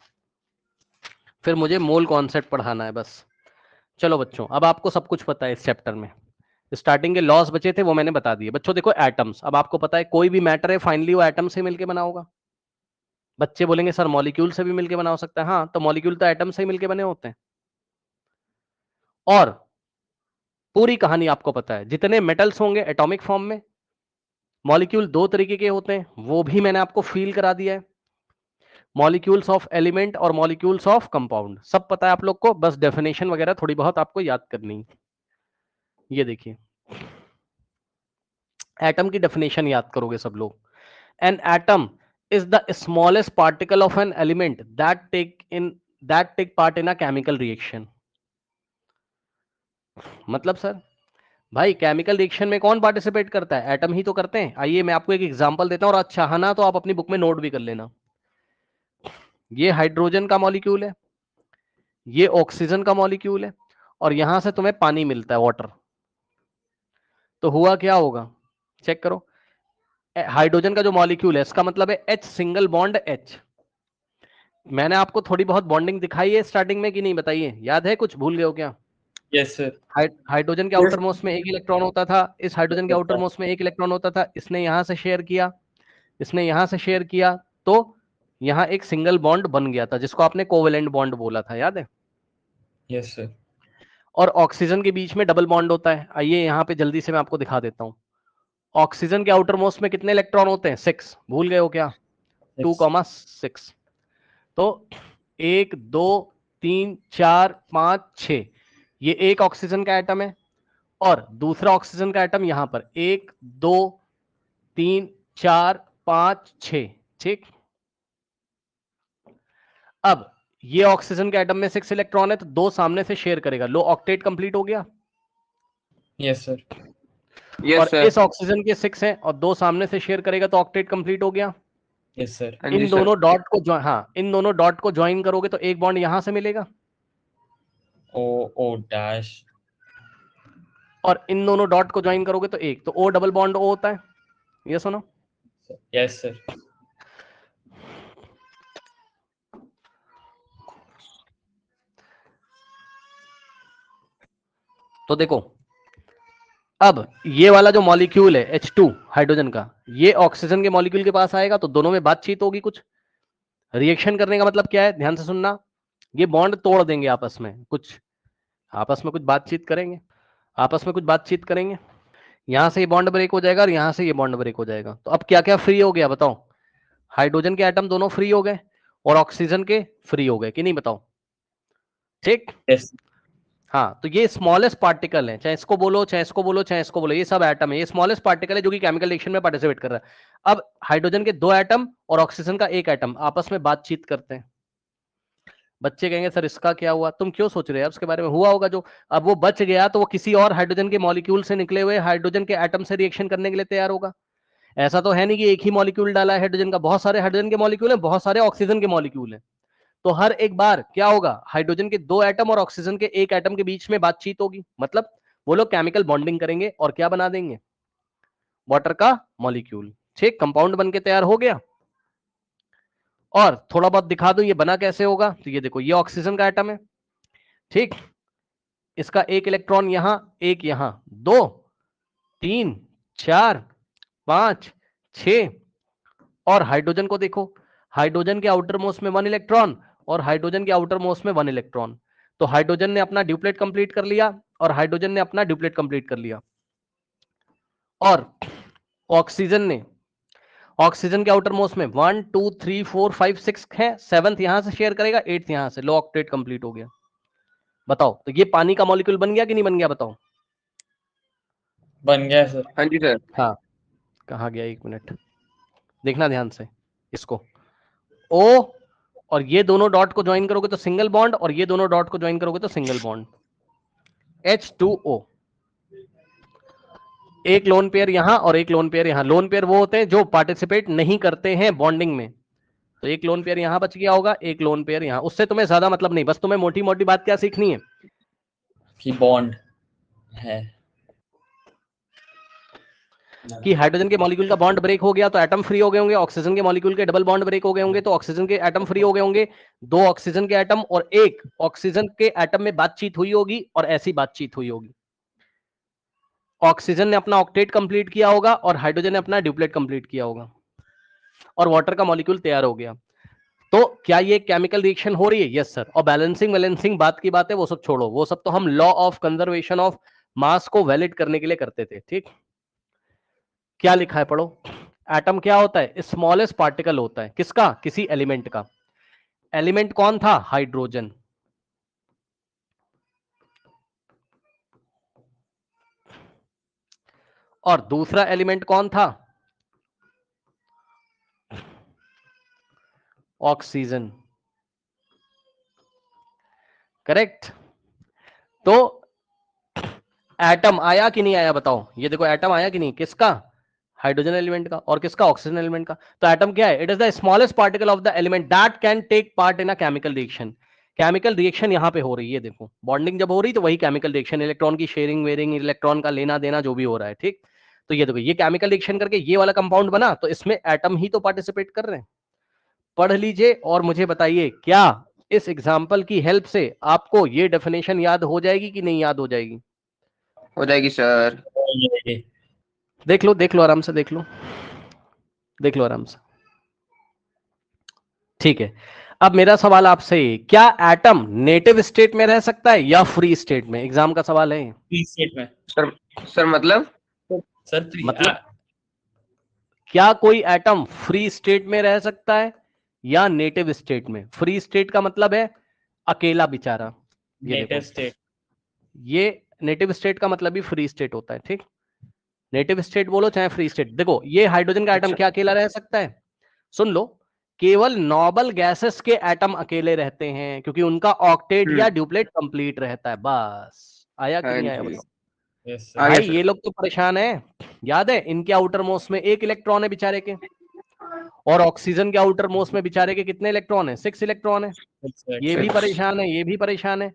फिर मुझे मोल कॉन्सेप्ट पढ़ाना है बस. चलो बच्चों, अब आपको सब कुछ पता है इस चैप्टर में. स्टार्टिंग के लॉस बचे थे वो मैंने बता दिए. बच्चों देखो, एटम्स, अब आपको पता है कोई भी मैटर है फाइनली वो एटम से मिलके बना होगा. बच्चे बोलेंगे सर मॉलिक्यूल से भी मिलके बना हो सकता है. हाँ, तो मॉलिक्यूल तो एटम से ही मिलके बने होते हैं. और पूरी कहानी आपको पता है, जितने मेटल्स होंगे एटॉमिक फॉर्म में, मॉलिक्यूल 2 तरीके के होते हैं, वो भी मैंने आपको फील करा दिया है. मॉलिक्यूल्स ऑफ एलिमेंट और मॉलिक्यूल्स ऑफ कंपाउंड, सब पता है आप लोग को. बस डेफिनेशन वगैरह थोड़ी बहुत आपको याद करनी है. ये देखिए, एटम की डेफिनेशन याद करोगे सब लोग. An atom is the smallest particle of an element that take part in a chemical reaction. मतलब सर भाई, केमिकल रिएक्शन में कौन पार्टिसिपेट करता है? एटम ही तो करते हैं. आइए मैं आपको एक एग्जांपल देता हूं, और अच्छा है ना, तो आप अपनी बुक में नोट भी कर लेना. ये हाइड्रोजन का मॉलिक्यूल है, ये ऑक्सीजन का मॉलिक्यूल है, और यहां से तुम्हें पानी मिलता है, वाटर. तो हुआ क्या होगा, चेक करो. हाइड्रोजन का जो मॉलिक्यूल है, इसका मतलब है H, सिंगल बॉन्ड H. मैंने आपको थोड़ी बहुत बॉन्डिंग दिखाई है स्टार्टिंग में कि नहीं, बताइए, याद है? कुछ भूल गए हो क्या? Yes sir. हाइड्रोजन के आउटर मोस्ट में एक इलेक्ट्रॉन होता था, इस हाइड्रोजन के आउटर मोस्ट में एक इलेक्ट्रॉन होता था, इसने यहां से शेयर किया, इसने यहां से शेयर किया, तो यहां एक सिंगल बॉन्ड बन गया था जिसको आपने कोवेलेंट बॉन्ड बोला था, याद है? Yes sir. और ऑक्सीजन के बीच में डबल बॉन्ड होता है। आइए यहाँ पे जल्दी से मैं आपको दिखा देता हूँ। ऑक्सीजन के आउटर मोस्ट में कितने इलेक्ट्रॉन होते हैं? 6। भूल गए हो क्या? 2,6। तो 1 2 3 4 5 6, ये एक ऑक्सीजन का एटम है और दूसरा ऑक्सीजन का एटम यहां पर 1 2 3 4 5 6। ठीक, अब ये ऑक्सीजन के एटम में 6 इलेक्ट्रॉन है तो दो सामने से शेयर करेगा। लो ऑक्टेट कंप्लीट हो गया। Yes sir. और सर। इस ऑक्सीजन के 6 हैं और दो सामने से शेयर करेगा तो ऑक्टेट कंप्लीट हो गया। Yes sir. इन दोनों डॉट को इन दोनों डॉट को ज्वाइन करोगे तो एक बॉन्ड यहां से मिलेगा ओ डैश, और इन दोनों डॉट को ज्वाइन करोगे तो एक, तो ओ डबल बॉन्ड ओ होता है। ये सुनो, यस सर। तो देखो अब ये वाला जो मॉलिक्यूल है H2 हाइड्रोजन का, ये ऑक्सीजन के मॉलिक्यूल के पास आएगा तो दोनों में बातचीत होगी। कुछ रिएक्शन करने का मतलब क्या है, ध्यान से सुनना। ये बॉन्ड तोड़ देंगे आपस में, कुछ आपस में कुछ बातचीत करेंगे, आपस में कुछ बातचीत करेंगे। यहां से ये बॉन्ड ब्रेक हो जाएगा और यहां से ये बॉन्ड ब्रेक हो जाएगा। तो अब क्या क्या फ्री हो गया बताओ? हाइड्रोजन के एटम दोनों फ्री हो गए और ऑक्सीजन के फ्री हो गए कि नहीं, बताओ? ठीक, यस। हाँ। तो ये स्मॉलेस्ट पार्टिकल है, चाहे इसको बोलो चाहे इसको बोलो चाहे इसको बोलो, ये सब एटम है। ये स्मॉलेस्ट पार्टिकल है जो कि केमिकल रिएक्शन में पार्टिसिपेट कर रहा है। अब हाइड्रोजन के 2 एटम और ऑक्सीजन का 1 एटम आपस में बातचीत करते हैं। बच्चे कहेंगे सर इसका क्या हुआ? तुम क्यों सोच रहे हो उसके बारे में? हुआ होगा जो, अब वो बच गया तो वो किसी और हाइड्रोजन के मॉलिक्यूल से निकले हुए हाइड्रोजन के एटम से रिएक्शन करने के लिए तैयार होगा। ऐसा तो है नहीं कि एक ही मॉलिक्यूल डाला है हाइड्रोजन का, बहुत सारे हाइड्रोजन के मॉलिक्यूल हैं, बहुत सारे ऑक्सीजन के मॉलिक्यूल हैं। तो हर एक बार क्या होगा, हाइड्रोजन के 2 एटम और ऑक्सीजन के 1 एटम के बीच में बातचीत होगी। मतलब वो लोग केमिकल बॉन्डिंग करेंगे और क्या बना देंगे? वाटर का मॉलिक्यूल। ठीक, कंपाउंड बन के तैयार हो गया। और थोड़ा बहुत दिखा दूं ये बना कैसे होगा। तो ये देखो, ये ऑक्सीजन का एटम है, ठीक, इसका 1 इलेक्ट्रॉन यहां, 1 यहां, 2 3 4 5 6। और हाइड्रोजन को देखो, हाइड्रोजन के आउटर मोस्ट में 1 इलेक्ट्रॉन और हाइड्रोजन के आउटर मोस्ट में 1 इलेक्ट्रॉन। तो हाइड्रोजन ने अपना ड्यूप्लेट कंप्लीट कर लिया और हाइड्रोजन ने अपना ड्यूप्लेट कंप्लीट कर लिया। और ऑक्सीजन के आउटर मोस्ट में 1 2 3 4 5 6 है, 7th यहां से शेयर करेगा, 8th यहां से। लो ऑक्टेट कंप्लीट हो गया। बताओ, तो ये पानी का मॉलिक्यूल बन गया कि नहीं बन गया? बताओ। बन गया सर। हाँ जी सर। हाँ, कहा गया, 1 मिनट देखना ध्यान से इसको। O और ये दोनों डॉट को ज्वाइन करोगे तो सिंगल बॉन्ड, और ये दोनों डॉट को ज्वाइन करोगे तो सिंगल बॉन्ड। H2O, एक लोन पेयर यहां और एक लोन पेयर यहां। लोन पेयर वो होते हैं जो पार्टिसिपेट नहीं करते हैं बॉन्डिंग में। तो एक लोन पेयर यहां बच गया होगा, एक लोन पेयर यहां। उससे तुम्हें ज्यादा मतलब नहीं, बस तुम्हें मोटी मोटी बात क्या सीखनी है कि बॉन्ड है, कि हाइड्रोजन के मॉलिक्यूल का बॉन्ड ब्रेक हो गया तो एटम फ्री हो गए होंगे, ऑक्सीजन के मॉलिक्यूल के डबल बॉन्ड ब्रेक हो गए होंगे तो ऑक्सीजन के एटम फ्री हो गए होंगे। 2 ऑक्सीजन के एटम और 1 ऑक्सीजन के एटम में बातचीत हुई होगी और ऐसी बातचीत हुई होगी। ऑक्सीजन ने अपना ऑक्टेट कंप्लीट किया होगा और हाइड्रोजन ने अपना ड्यूप्लेट कंप्लीट किया होगा और वाटर का मॉलिक्यूल तैयार हो गया। तो क्या ये केमिकल रिएक्शन हो रही है? Yes sir. और बैलेंसिंग बैलेंसिंग बात की बात है, वो सब छोड़ो, वो सब तो हम law of conservation of mass को वैलिड करने के लिए करते थे। ठीक, क्या लिखा है पढ़ो। एटम क्या होता है? स्मॉलेस्ट पार्टिकल होता है। किसका? किसी एलिमेंट का। एलिमेंट कौन था? हाइड्रोजन। और दूसरा एलिमेंट कौन था? ऑक्सीजन। करेक्ट। तो एटम आया कि नहीं आया बताओ? ये देखो एटम आया कि नहीं, किसका? हाइड्रोजन एलिमेंट का। और किसका? ऑक्सीजन एलिमेंट का। तो एटम क्या है? It is the smallest particle of the element that can take part in a chemical reaction. Chemical reaction यहां पे हो रही है, देखो बॉन्डिंग जब हो रही तो वही केमिकल रिएक्शन, इलेक्ट्रॉन की शेयरिंग वेयरिंग, इलेक्ट्रॉन का लेना देना जो भी हो रहा है। ठीक, तो ये देखो, ये केमिकल रिएक्शन करके ये वाला कंपाउंड बना तो इसमें एटम ही तो पार्टिसिपेट कर रहे हैं। पढ़ लीजिए और मुझे बताइए क्या इस एग्जाम्पल की हेल्प से आपको ये डेफिनेशन याद हो जाएगी कि नहीं याद हो जाएगी? हो जाएगी सर। ये देख लो आराम से, देख लो आराम से। ठीक है, अब मेरा सवाल आपसे, क्या एटम नेटिव स्टेट में रह सकता है या फ्री स्टेट में? एग्जाम का सवाल है। फ्री स्टेट में सर मतलब सर मतलब क्या कोई एटम फ्री स्टेट में रह सकता है या नेटिव स्टेट में? फ्री स्टेट का मतलब है अकेला बेचारा। ये नेटिव देखो, स्टेट। ये नेटिव स्टेट का मतलब ही फ्री स्टेट होता है। ठीक, नेटिव स्टेट बोलो चाहे फ्री स्टेट। देखो, ये हाइड्रोजन का एटम अच्छा। क्या अकेला रह सकता है? सुन लो, केवल नोबल गैसेस के एटम अकेले रहते हैं क्योंकि उनका ऑक्टेट या ड्यूप्लेट कंप्लीट रहता है। बस आया कि हाँ नहीं आया जी, बताओ? यस आ सर। गया भाई सर। ये लोग तो परेशान है। याद है, इनके आउटर मोस्ट में 1 इलेक्ट्रॉन है बेचारे के, और ऑक्सीजन के आउटर मोस्ट में बेचारे के कितने इलेक्ट्रॉन है? 6 इलेक्ट्रॉन है। ये भी परेशान है, ये भी परेशान है।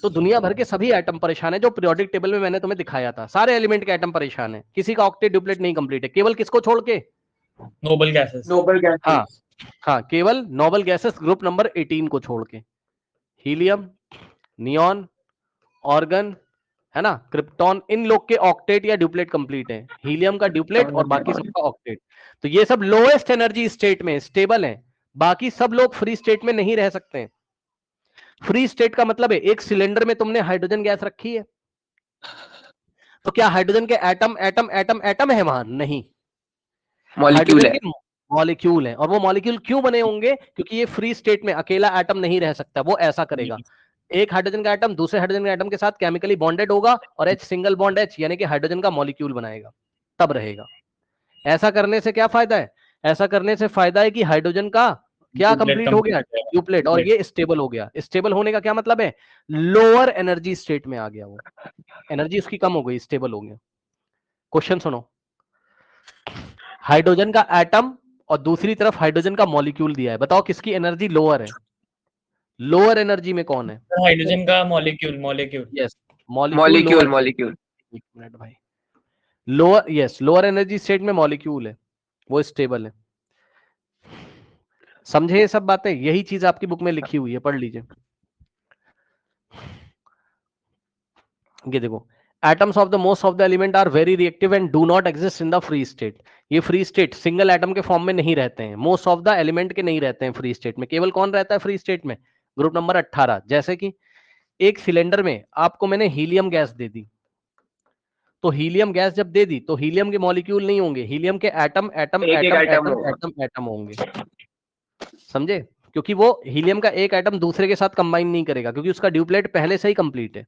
तो दुनिया भर के सभी एटम परेशान है। जो पीरियोडिक टेबल में मैंने तुम्हें दिखाया था, सारे एलिमेंट के एटम परेशान है। किसी का ऑक्टेट ड्यूप्लेट नहीं कंप्लीट है, केवल किसको छोड़ के? Noble gases. Noble gases. हाँ हाँ, केवल नोबल गैसेस ग्रुप नंबर 18 को छोड़ के। हीलियम, नियॉन, ऑर्गन, है ना, क्रिप्टॉन, इन लोग के ऑक्टेट या ड्यूप्लेट कंप्लीट है। हीलियम का ड्यूप्लेट और बाकी सबका ऑक्टेट। तो ये सब लोएस्ट एनर्जी स्टेट में स्टेबल है। बाकी सब लोग फ्री स्टेट में नहीं रह सकते। फ्री स्टेट का मतलब है एक सिलेंडर में तुमने हाइड्रोजन गैस रखी है, तो क्या हाइड्रोजन के एटम एटम एटम एटम है वहां? नहीं, मॉलिक्यूल हाइड्रोजन है। के मॉलिक्यूल है। और वो मॉलिक्यूल क्यों बने होंगे? क्योंकि ये फ्री स्टेट में अकेला एटम नहीं रह सकता। वो ऐसा करेगा, एक हाइड्रोजन का एटम दूसरे हाइड्रोजन के एटम के साथ केमिकली बॉन्डेड होगा और H सिंगल बॉन्ड H यानी कि हाइड्रोजन का मॉलिक्यूल बनाएगा, तब रहेगा। ऐसा करने से क्या फायदा है? ऐसा करने से फायदा है कि हाइड्रोजन का क्या कंप्लीट हो गया? ड्यूप्लेट, और ये स्टेबल हो गया। स्टेबल होने का क्या मतलब है? लोअर एनर्जी स्टेट में आ गया, वो एनर्जी उसकी कम हो गई, स्टेबल हो गया। क्वेश्चन सुनो, हाइड्रोजन का एटम और दूसरी तरफ हाइड्रोजन का मॉलिक्यूल दिया है, बताओ किसकी एनर्जी लोअर है? लोअर एनर्जी में कौन है? हाइड्रोजन का molecule molecule yes, molecule molecule lower. Molecule. एक मिनट भाई, lower, yes, lower energy state में मॉलिक्यूल है, वो स्टेबल है। समझे ये सब बातें? यही चीज आपकी बुक में लिखी हुई है, पढ़ लीजिए। ये देखो, atoms of the most of the element are very reactive and do not exist in the free state. ये फ्री स्टेट सिंगल एटम के फॉर्म में नहीं रहते हैं। मोस्ट ऑफ द एलिमेंट के नहीं रहते हैं फ्री स्टेट में। केवल कौन रहता है फ्री स्टेट में? Group number 18। जैसे कि एक सिलेंडर में आपको मैंने हीलियम गैस दे दी, तो हीलियम गैस जब दे दी तो हीलियम के मॉलिक्यूल नहीं होंगे, हीलियम के एटम एटम एक एक एटम आइटम एटम होगा। एटम एटम होंगे। समझे? क्योंकि वो हीलियम का एक एटम दूसरे के साथ कंबाइन नहीं करेगा, क्योंकि उसका ड्यूप्लेट पहले से ही कंप्लीट है,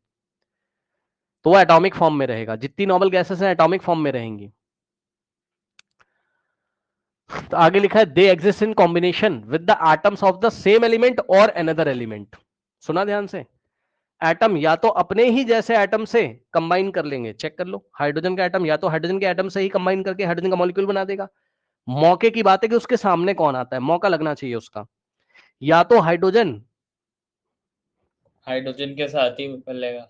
तो वो एटॉमिक फॉर्म में रहेगा। जितनी नॉर्मल गैसेस हैं एटॉमिक फॉर्म में रहेंगी। तो आगे लिखा है, they exist in combination with the atoms of the same element और अनदर एलिमेंट। सुना ध्यान से, एटम या तो अपने ही जैसे एटम से कंबाइन कर लेंगे। चेक कर लो, हाइड्रोजन का एटम या तो हाइड्रोजन के एटम से ही कंबाइन करके हाइड्रोजन का मॉलिक्यूल बना देगा। मौके की बात है कि उसके सामने कौन आता है, मौका लगना चाहिए उसका। या तो हाइड्रोजन हाइड्रोजन के साथ ही मिलेगा।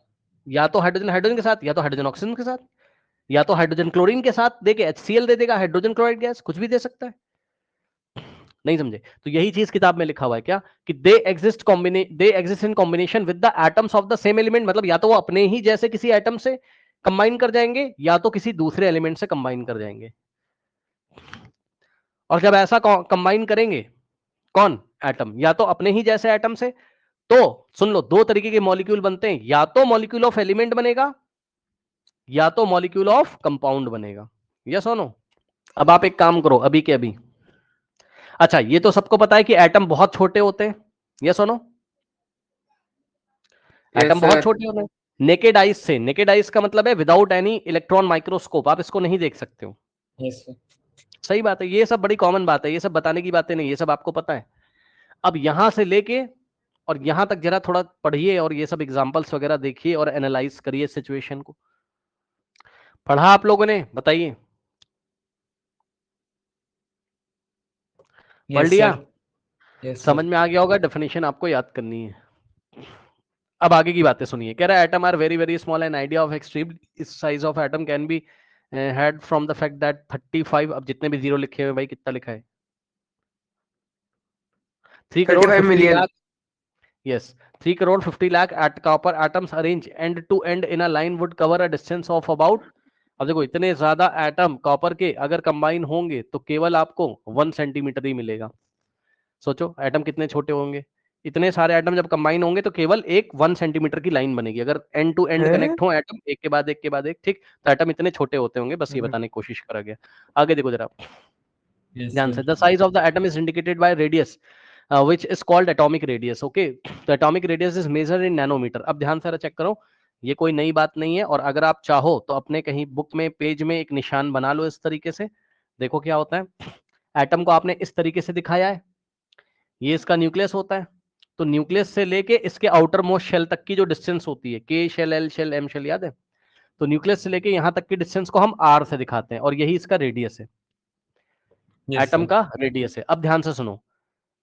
या तो हाइड्रोजन हाइड्रोजन के साथ, या तो हाइड्रोजन ऑक्सीजन के साथ, या तो हाइड्रोजन क्लोरीन के साथ देके HCl दे देगा, हाइड्रोजन क्लोराइड गैस, कुछ भी दे सकता है। नहीं समझे? तो यही चीज किताब में लिखा हुआ है क्या, कि they exist in combination with the atoms of the same element. मतलब या तो वो अपने ही जैसे किसी एटम से कंबाइन कर जाएंगे या तो किसी दूसरे एलिमेंट से कंबाइन कर जाएंगे। और जब ऐसा कंबाइन करेंगे, कौन? एटम, या तो अपने ही जैसे एटम से, तो सुन लो, दो तरीके के मॉलिक्यूल बनते हैं, या तो मॉलिक्यूल ऑफ एलिमेंट बनेगा या तो मॉलिक्यूल ऑफ कंपाउंड बनेगा। यस और नो? अब आप एक काम करो, अभी के अभी, अच्छा ये तो सबको पता है कि एटम बहुत छोटे होते हैं। यस और नो? यस एटम बहुत सर। छोटे होते हैं नेकेड आइज से। नेकेड आइज का मतलब है विदाउट एनी इलेक्ट्रॉन माइक्रोस्कोप, आप इसको नहीं देख सकते हो। Yes sir. सही बात है, ये सब बड़ी कॉमन बात है, ये सब बताने की बातें नहीं, ये सब आपको पता है। अब यहां से लेके और यहां तक जरा थोड़ा पढ़िए और ये सब एग्जांपल्स वगैरह देखिए और एनालाइज करिए सिचुएशन को। पढ़ा आप लोगों ने? बताइए, पढ़ यस लिया? सर। यस समझ सर। में आ गया होगा, डेफिनेशन आपको याद करनी है। अब आगे की बातें सुनिए। कह रहा है atom are very very small and idea of extreme size of atom can be had from the fact that 35, अब जितने भी जीरो लिखे हुए भाई, कितना लिखा है? 3 crore 35 50 million. Lakh Yes, 3 crore 50 lakh at copper atoms arranged end to end in a line would cover a distance of about, अब देखो इतने ज्यादा एटम कॉपर के अगर कंबाइन होंगे तो केवल आपको 1 सेंटीमीटर ही मिलेगा। सोचो एटम कितने छोटे होंगे, इतने सारे एटम जब कंबाइन होंगे तो केवल एक 1 सेंटीमीटर की लाइन बनेगी अगर एंड टू एंड कनेक्ट हो एटम एक के बाद एक के बाद एक, ठीक, तो एटम इतने छोटे होते होंगे, बस ये बताने की कोशिश करा गया। आगे देखो जरा Yes, ध्यान sir. से, the size of the atom is indicated by radius which is called atomic radius, okay, तो atomic radius is measured in nanometer। अब ध्यान से चेक करो, ये कोई नई बात नहीं है, और अगर आप चाहो तो अपने कहीं बुक में पेज में एक निशान बना लो इस तरीके से। देखो क्या होता है, एटम को आपने इस तरीके से दिखाया है, ये इसका न्यूक्लियस होता है, तो न्यूक्लियस से लेके इसके आउटर मोस्ट शेल तक की जो डिस्टेंस होती है, K shell, L shell, M shell, याद है, तो न्यूक्लियस से लेके यहां तक की डिस्टेंस को हम आर से दिखाते हैं, और यही इसका रेडियस है, Yes, एटम sir. का रेडियस है। अब ध्यान से सुनो,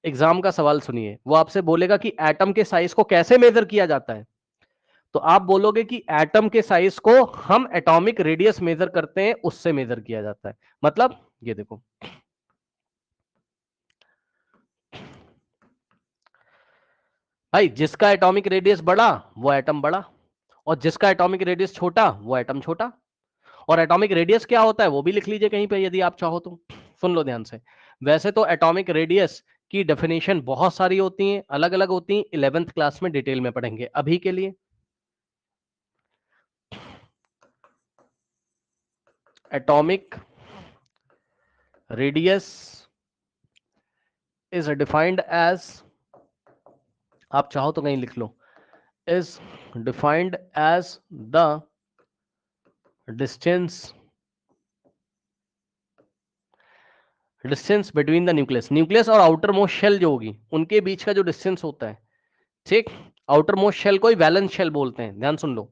एग्जाम का सवाल सुनिए, वो आपसे बोलेगा कि एटम के साइज को कैसे मेजर किया जाता है, तो आप बोलोगे कि एटम के साइज को हम एटॉमिक रेडियस मेजर करते हैं, उससे मेजर किया जाता है। मतलब ये देखो, भाई जिसका एटॉमिक रेडियस बड़ा वो एटम बड़ा, और जिसका एटॉमिक रेडियस छोटा वो एटम छोटा। और एटॉमिक रेडियस क्या होता है वो भी लिख लीजिए कहीं पे यदि आप चाहो तो। सुन लो ध्यान से, वैसे तो एटॉमिक रेडियस की डेफिनेशन बहुत सारी होती हैं, अलग अलग होती हैं, 11th क्लास में डिटेल में पढ़ेंगे। अभी के लिए atomic radius is defined as, आप चाहो तो कहीं लिख लो, is defined as the distance between the nucleus, nucleus और आउटर मोस्ट शेल जो होगी उनके बीच का जो डिस्टेंस होता है, ठीक, आउटर मोस्ट शेल को ही वैलेंस शेल बोलते हैं। ध्यान सुन लो,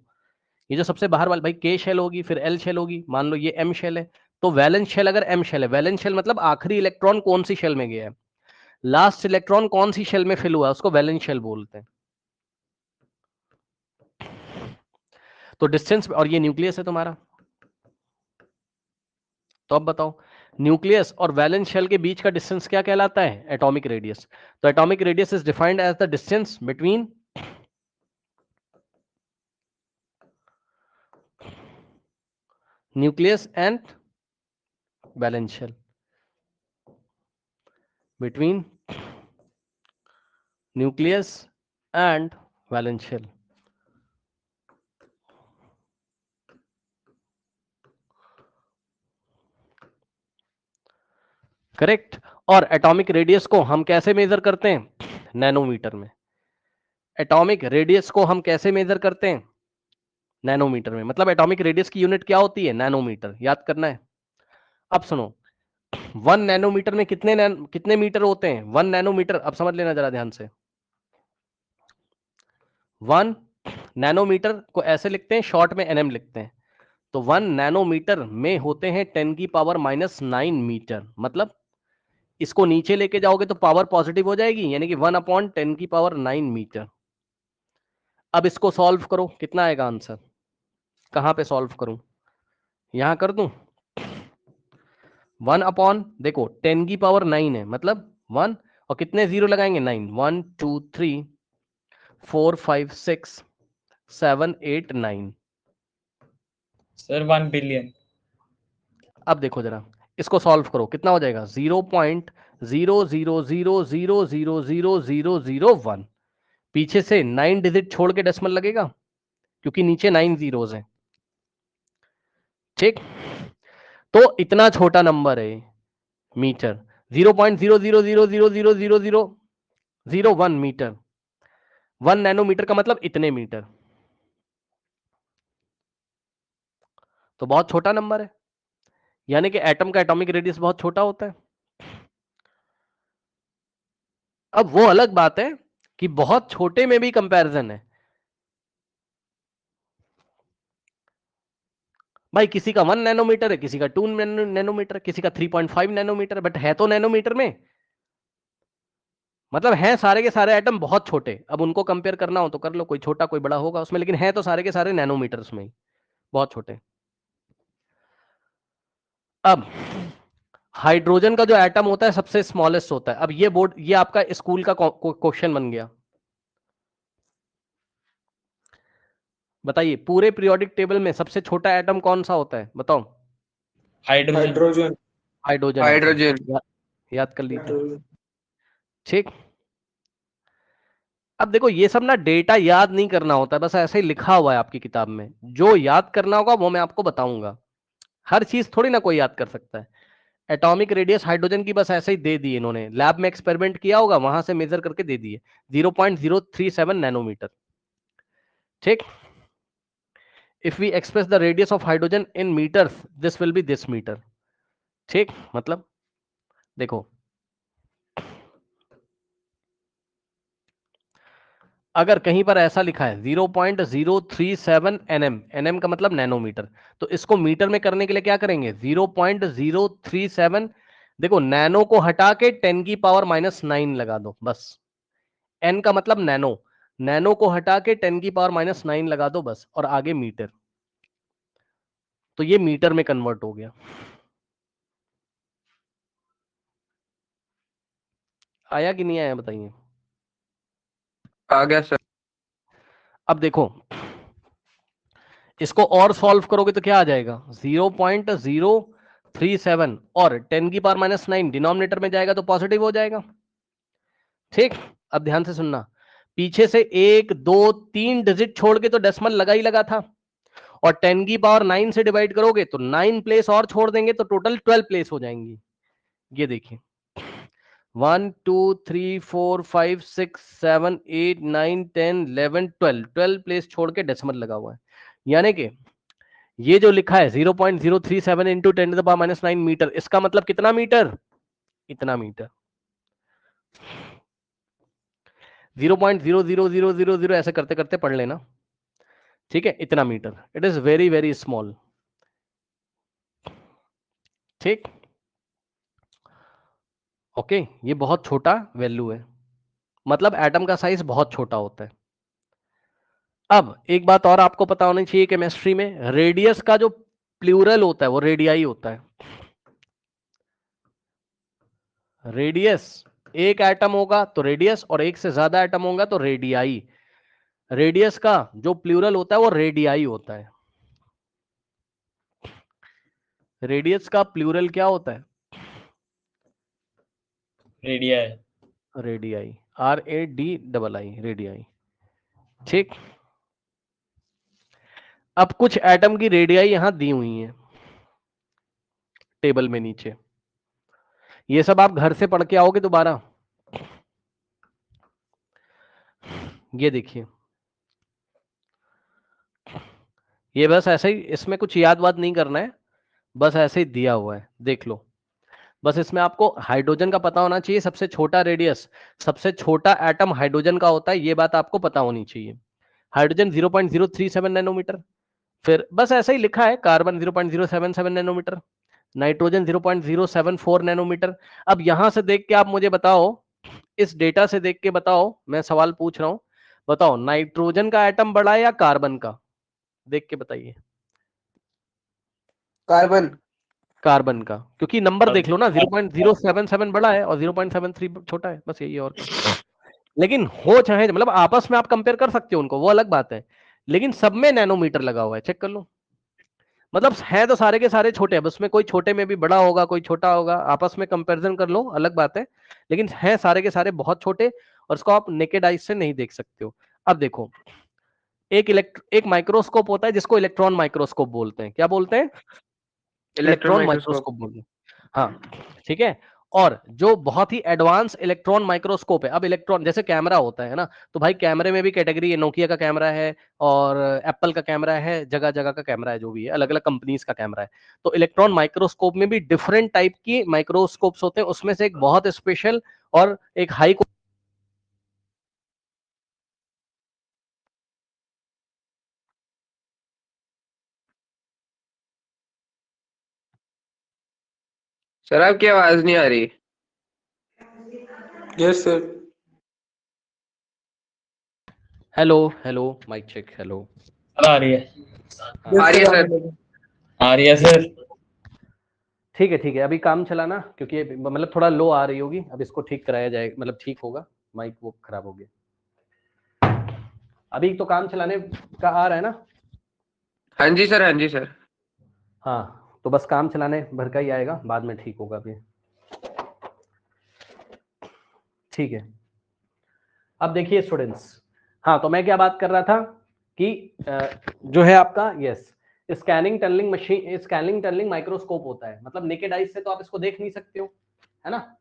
ये जो सबसे बाहर वाली भाई के शेल होगी, फिर एल शेल होगी, मान लो ये एम शेल है, तो वैलेंस शेल अगर एम शेल है, वैलेंस शेल मतलब आखिरी इलेक्ट्रॉन कौन सी शेल में गया है, लास्ट इलेक्ट्रॉन कौन सी शेल में फिल हुआ है, उसको वैलेंस शेल बोलते हैं। तो डिस्टेंस, और ये न्यूक्लियस है तुम्हारा, तो अब बताओ न्यूक्लियस और वैलेंस शेल के बीच का डिस्टेंस क्या कहलाता है, एटॉमिक रेडियस। तो atomic radius is defined as the distance between nucleus and valence shell, between nucleus and valence shell। Correct. और एटॉमिक रेडियस को हम कैसे मेजर करते हैं, नैनोमीटर में। एटॉमिक रेडियस को हम कैसे मेजर करते हैं, नैनोमीटर में। मतलब एटॉमिक रेडियस की यूनिट क्या होती है, नैनोमीटर, याद करना है। अब सुनो, 1 नैनोमीटर में कितने मीटर होते हैं, 1 नैनोमीटर, अब समझ लेना जरा ध्यान से। 1 नैनोमीटर को ऐसे लिखते हैं, शॉर्ट में एनएम लिखते हैं, तो 1 नैनोमीटर में होते हैं 10 की पावर -9 मीटर। मतलब इसको नीचे लेके जाओगे तो पावर पॉजिटिव हो जाएगी, यानी कि 1/10 की पावर 9 मीटर। अब इसको सॉल्व करो, कितना आएगा आंसर, कहां पे सॉल्व करूं, यहां कर दूं, 1 अपॉन, देखो 10 की पावर 9 है, मतलब 1, और कितने जीरो लगाएंगे, 9, 1 2 3 4 5 6 7 8 9। Sir, 1 billion. अब देखो जरा, इसको सॉल्व करो, कितना हो जाएगा, 0.00000000001। पीछे से 9 डिजिट छोड़ के डेसिमल लगेगा, क्योंकि नीचे 9 जीरोस हैं, ठीक। तो इतना छोटा नंबर है मीटर, 0.000000001 मीटर, 1 नैनोमीटर का मतलब इतने मीटर, तो बहुत छोटा नंबर है, यानी कि एटम का एटॉमिक रेडियस बहुत छोटा होता है। अब वो अलग बात है कि बहुत छोटे में भी कंपैरिजन है, भाई किसी का 1 नैनोमीटर है, किसी का 2 नैनोमीटर, किसी का 3.5 नैनोमीटर, बट है तो नैनोमीटर में, मतलब हैं सारे के सारे एटम बहुत छोटे। अब उनको कंपेयर करना हो तो कर लो, कोई छोटा कोई बड़ा होगा उसमें, लेकिन है तो सारे के सारे नैनोमीटर्स में ही, बहुत छोटे। अब हाइड्रोजन का जो एटम होता है सबसे स्मॉलेस्ट होता है। अब ये बोर्ड, ये आपका स्कूल का क्वेश्चन बन गया, बताइए पूरे पीरियोडिक टेबल में सबसे छोटा एटम कौन सा होता है, बताओ। हाइड्रोजन। हाइड्रोजन। हाइड्रोजन होता है। हाइड्रोजन। याद कर लीजिए। हाइड्रोजन। ठीक। अब देखो ये सब ना डेटा याद नहीं करना होता है, बस ऐसे ही लिखा हुआ है आपकी किताब में। जो याद करना होगा वो मैं आपको बताऊंगा। हर चीज थोड़ी ना कोई याद कर सकता है। एटॉमिक रेडियस हाइड्रोजन की बस ऐसे ही दे दी इन्होंने, लैब में एक्सपेरिमेंट किया होगा, वहां से मेजर करके दे दिए 0.037 नैनोमीटर। ठीक। If we express the radius of hydrogen in metres this will be this metre. ठीक। मतलब देखो अगर कहीं पर ऐसा लिखा है 0.037 nm, nm का मतलब नैनोमीटर, तो इसको मीटर में करने के लिए क्या करेंगे 0.037। देखो नैनो को हटा के 10 की पावर -9 लगा दो बस। n का मतलब नैनो, नैनो को हटा के 10 की पावर -9 लगा दो बस, और आगे मीटर, तो ये मीटर में कन्वर्ट हो गया। आया कि नहीं आया बताइए। आ गया सर। अब देखो इसको और सॉल्व करोगे तो क्या आ जाएगा 0.037 और 10 की पावर -9 डिनोमिनेटर में जाएगा तो पॉजिटिव हो जाएगा। ठीक। अब ध्यान से सुनना, पीछे से 1 2 3 डिजिट छोड़ के तो डेसिमल लगा ही लगा था, और 10 की पावर 9 से डिवाइड करोगे तो 9 प्लेस और छोड़ देंगे तो टोटल 12 प्लेस हो जाएंगी। ये देखिए 1 2 3 4 5 6 7 8 9 10 11 12 प्लेस छोड़ के डेसिमल लगा हुआ है। यानी कि ये जो लिखा है 0.037 इंटू 10⁻⁹ मीटर, इसका मतलब कितना मीटर, इतना मीटर। 0.00000 ऐसे करते करते पढ़ लेना। ठीक है, इतना metre. It is very very small. ठीक। ओके ये बहुत छोटा वैल्यू है, मतलब एटम का साइज बहुत छोटा होता है। अब एक बात और आपको पता होनी चाहिए केमिस्ट्री में, रेडियस का जो प्लूरल होता है वो रेडियाई होता है। रेडियस एक एटम होगा तो रेडियस, और एक से ज्यादा एटम होगा तो रेडियाई। रेडियस का जो प्लूरल होता है वो रेडियाई होता है। रेडियस का प्लूरल क्या होता है, रेडियाई। Radii, RADII, radii. ठीक। अब कुछ एटम की रेडियाई यहां दी हुई है टेबल में नीचे, ये सब आप घर से पढ़ के आओगे दोबारा। ये देखिए ये बस ऐसे ही, इसमें कुछ याद वाद नहीं करना है, बस ऐसे ही दिया हुआ है, देख लो। बस इसमें आपको हाइड्रोजन का पता होना चाहिए, सबसे छोटा रेडियस, सबसे छोटा एटम हाइड्रोजन का होता है, ये बात आपको पता होनी चाहिए। Hydrogen 0.037 nanometre. फिर बस ऐसा ही लिखा है, कार्बन 0.077 नैनोमीटर, नाइट्रोजन 0.074 नैनोमीटर। अब यहां से देख के आप मुझे बताओ, इस डेटा से देख के बताओ, मैं सवाल पूछ रहा हूं, बताओ नाइट्रोजन का एटम बड़ा है या कार्बन का, देख के बताइए। कार्बन। कार्बन का, क्योंकि नंबर देख लो ना, 0.077 बड़ा है और 0.73 छोटा है, बस यही और क्या। लेकिन हो चाहे, मतलब आपस में आप कंपेयर कर सकते हो उनको, वो अलग बात है, लेकिन सब में नैनोमीटर लगा हुआ है, चेक कर लो। मतलब है तो सारे के सारे छोटे हैं, बस में कोई छोटे में भी बड़ा होगा, कोई छोटा होगा, आपस में कंपैरिजन कर लो, अलग बात है, लेकिन है सारे के सारे बहुत छोटे, और इसको आप नेकेड आइज से नहीं देख सकते हो। अब देखो एक माइक्रोस्कोप होता है जिसको इलेक्ट्रॉन माइक्रोस्कोप बोलते हैं, क्या बोलते हैं, इलेक्ट्रॉन इलेक्ट्रॉन माइक्रोस्कोप। माइक्रोस्कोप बोलते हैं। हाँ ठीक है। और जो बहुत ही एडवांस इलेक्ट्रॉन माइक्रोस्कोप है, अब इलेक्ट्रॉन जैसे कैमरा होता है ना, तो भाई कैमरे में भी कैटेगरी है, नोकिया का कैमरा है और एप्पल का कैमरा है, जगह जगह का कैमरा है, जो भी है अलग अलग कंपनीज का कैमरा है। तो इलेक्ट्रॉन माइक्रोस्कोप में भी डिफरेंट टाइप की माइक्रोस्कोप्स होते हैं, उसमें से एक बहुत स्पेशल और एक हाई। सर आपकी आवाज नहीं आ रही। Yes sir. Hello hello mike check, hello. आ रही है। आ रही है सर। आ रही है सर। ठीक है ठीक है, अभी काम चलाना, क्योंकि मतलब थोड़ा लो आ रही होगी, अब इसको ठीक कराया जाएगा, मतलब ठीक होगा, माइक वो खराब हो गया। अभी तो काम चलाने का आ रहा है ना। हाँ जी सर, हाँ जी सर। हाँ, तो बस काम चलाने भर का ही आएगा, बाद में ठीक होगा अभी। ठीक है, अब देखिए स्टूडेंट्स, हाँ तो मैं क्या बात कर रहा था कि जो है आपका yes scanning tunnelling machine, scanning tunnelling microscope होता है, मतलब नेकेड आइज से तो आप इसको देख नहीं सकते हो, है ना।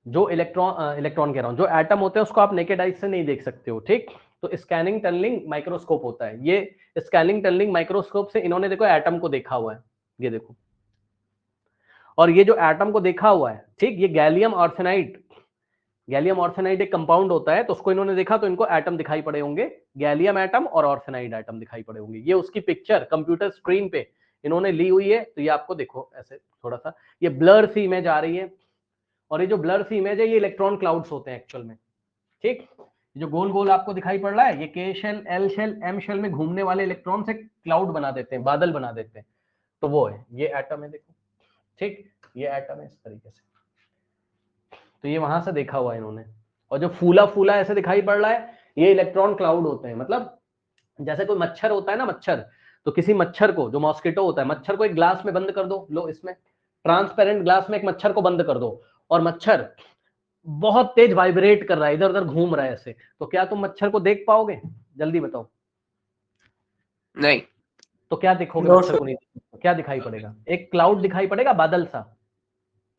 जो इलेक्ट्रॉन कह रहा हूं, जो एटम होते हैं उसको आप नेकेड आइज से नहीं देख सकते हो, ठीक। तो स्कैनिंग टनलिंग माइक्रोस्कोप होता है, ये स्कैनिंग टनलिंग माइक्रोस्कोप से इन्होंने देखो एटम को देखा हुआ है, ये देखो, और ये जो एटम को देखा हुआ है, ठीक, ये गैलियम आर्सेनाइड, गैलियम आर्सेनाइड एक कंपाउंड होता है, तो उसको इन्होंने देखा तो इनको एटम दिखाई पड़े होंगे, गैलियम एटम और आर्सेनाइड एटम दिखाई पड़े होंगे। ये उसकी पिक्चर कंप्यूटर स्क्रीन पे इन्होंने ली हुई है, तो ये आपको देखो ऐसे थोड़ा सा ये ब्लर सी इमेज आ रही है, और ये जो ब्लर सी इमेज है ये इलेक्ट्रॉन क्लाउड्स होते हैं एक्चुअल में, ठीक। जो गोल गोल आपको दिखाई पड़ रहा है ये K shell, L shell, M shell में घूमने वाले इलेक्ट्रॉन से क्लाउड बना देते हैं, बादल बना देते हैं, तो वो है, ये एटम है देखो, ठीक, ये एटम है इस तरीके से, तो ये वहां से देखा हुआ है इन्होंने। और जो फूला फूला ऐसे दिखाई पड़ रहा है ये इलेक्ट्रॉन क्लाउड होते हैं, मतलब जैसे कोई मच्छर होता है ना, मच्छर, तो किसी मच्छर को, जो मॉस्किटो होता है, मच्छर को एक ग्लास में बंद कर दो, लो इसमें ट्रांसपेरेंट ग्लास में एक मच्छर को बंद कर दो, और मच्छर बहुत तेज वाइब्रेट कर रहा है, इधर उधर घूम रहा है ऐसे, तो क्या तुम मच्छर को देख पाओगे? जल्दी बताओ। नहीं। तो क्या देखोगे? No, मच्छर sir. को नहीं देखोगे, क्या दिखाई पड़ेगा? एक क्लाउड दिखाई पड़ेगा, बादल सा,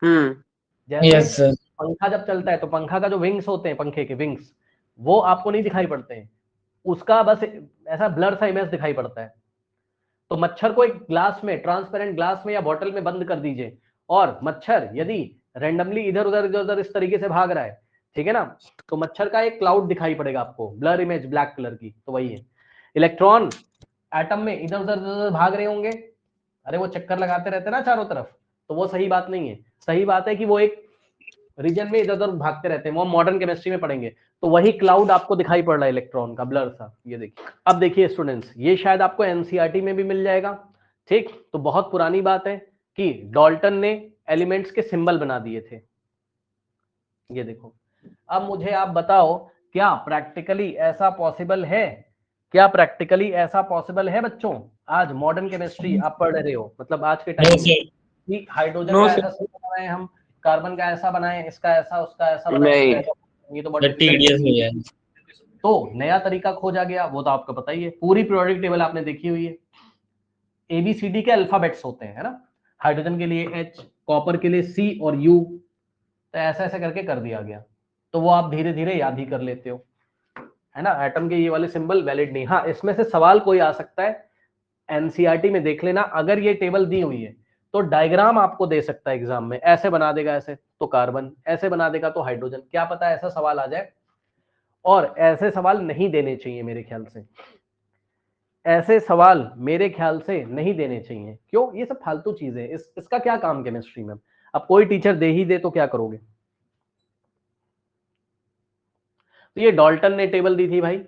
जैसे यस सर। पंखा जब चलता है तो पंखा का जो विंग्स होते हैं, पंखे के विंग्स, वो आपको नहीं दिखाई पड़ते हैं, उसका बस ऐसा ब्लर सा इमेज दिखाई पड़ता है। तो मच्छर को एक ग्लास में, ट्रांसपेरेंट ग्लास में या बॉटल में बंद कर दीजिए, और मच्छर यदि रैंडमली इधर उधर इस तरीके से भाग रहा है, ठीक है ना, तो मच्छर का एक क्लाउड दिखाई पड़ेगा आपको, ब्लर इमेज ब्लैक कलर की, तो वही है। इलेक्ट्रॉन एटम में इधर उधर भाग रहे होंगे, अरे वो चक्कर लगाते रहते ना चारों तरफ, तो वो सही बात नहीं है। सही बात है कि वो एक रीजन में इधर उधर भागते रहते हैं, वो मॉडर्न केमिस्ट्री में पढ़ेंगे। तो वही क्लाउड आपको दिखाई पड़ रहा है इलेक्ट्रॉन का, ब्लर सा, ये देखिए। अब देखिए स्टूडेंट्स, ये शायद आपको एनसीईआरटी में भी मिल जाएगा, ठीक। तो बहुत पुरानी बात है कि डाल्टन ने एलिमेंट्स के सिंबल बना दिए थे, ये देखो। अब मुझे आप बताओ, क्या प्रैक्टिकली ऐसा पॉसिबल है? क्या प्रैक्टिकली ऐसा पॉसिबल है बच्चों? आज मॉडर्न केमिस्ट्री आप पढ़ रहे हो, मतलब आज के नो टाइम में, सर। कि हाइड्रोजन No, का sir. ऐसा सिंबल बनाए हम, कार्बन का ऐसा बनाए, इसका ऐसा, उसका ऐसा बनाए, नहीं। इसका ऐसा, ये तो बहुत टीडीएस हो जाए। तो नया तरीका खोजा गया, वो तो आपको पता ही है, पूरी पीरियोडिक टेबल आपने देखी हुई है, एबीसीडी के अल्फाबेट्स होते हैं, है ना, हाइड्रोजन के लिए H, कॉपर के लिए C और U, तो ऐसा ऐसा करके कर दिया गया, तो वो आप धीरे धीरे याद ही कर लेते हो, है ना। एटम के ये वाले सिंबल वैलिड नहीं। हाँ, इसमें से सवाल कोई आ सकता है, एनसीईआरटी में देख लेना, अगर ये टेबल दी हुई है तो डायग्राम आपको दे सकता है एग्जाम में, ऐसे बना देगा, ऐसे तो कार्बन, ऐसे बना देगा तो हाइड्रोजन, क्या पता ऐसा सवाल आ जाए। और ऐसे सवाल नहीं देने चाहिए मेरे ख्याल से, ऐसे सवाल मेरे ख्याल से नहीं देने चाहिए। क्यों? ये सब फालतू चीजें, इसका क्या काम केमिस्ट्री में? अब कोई टीचर दे ही दे तो क्या करोगे? तो ये डाल्टन ने टेबल दी थी भाई।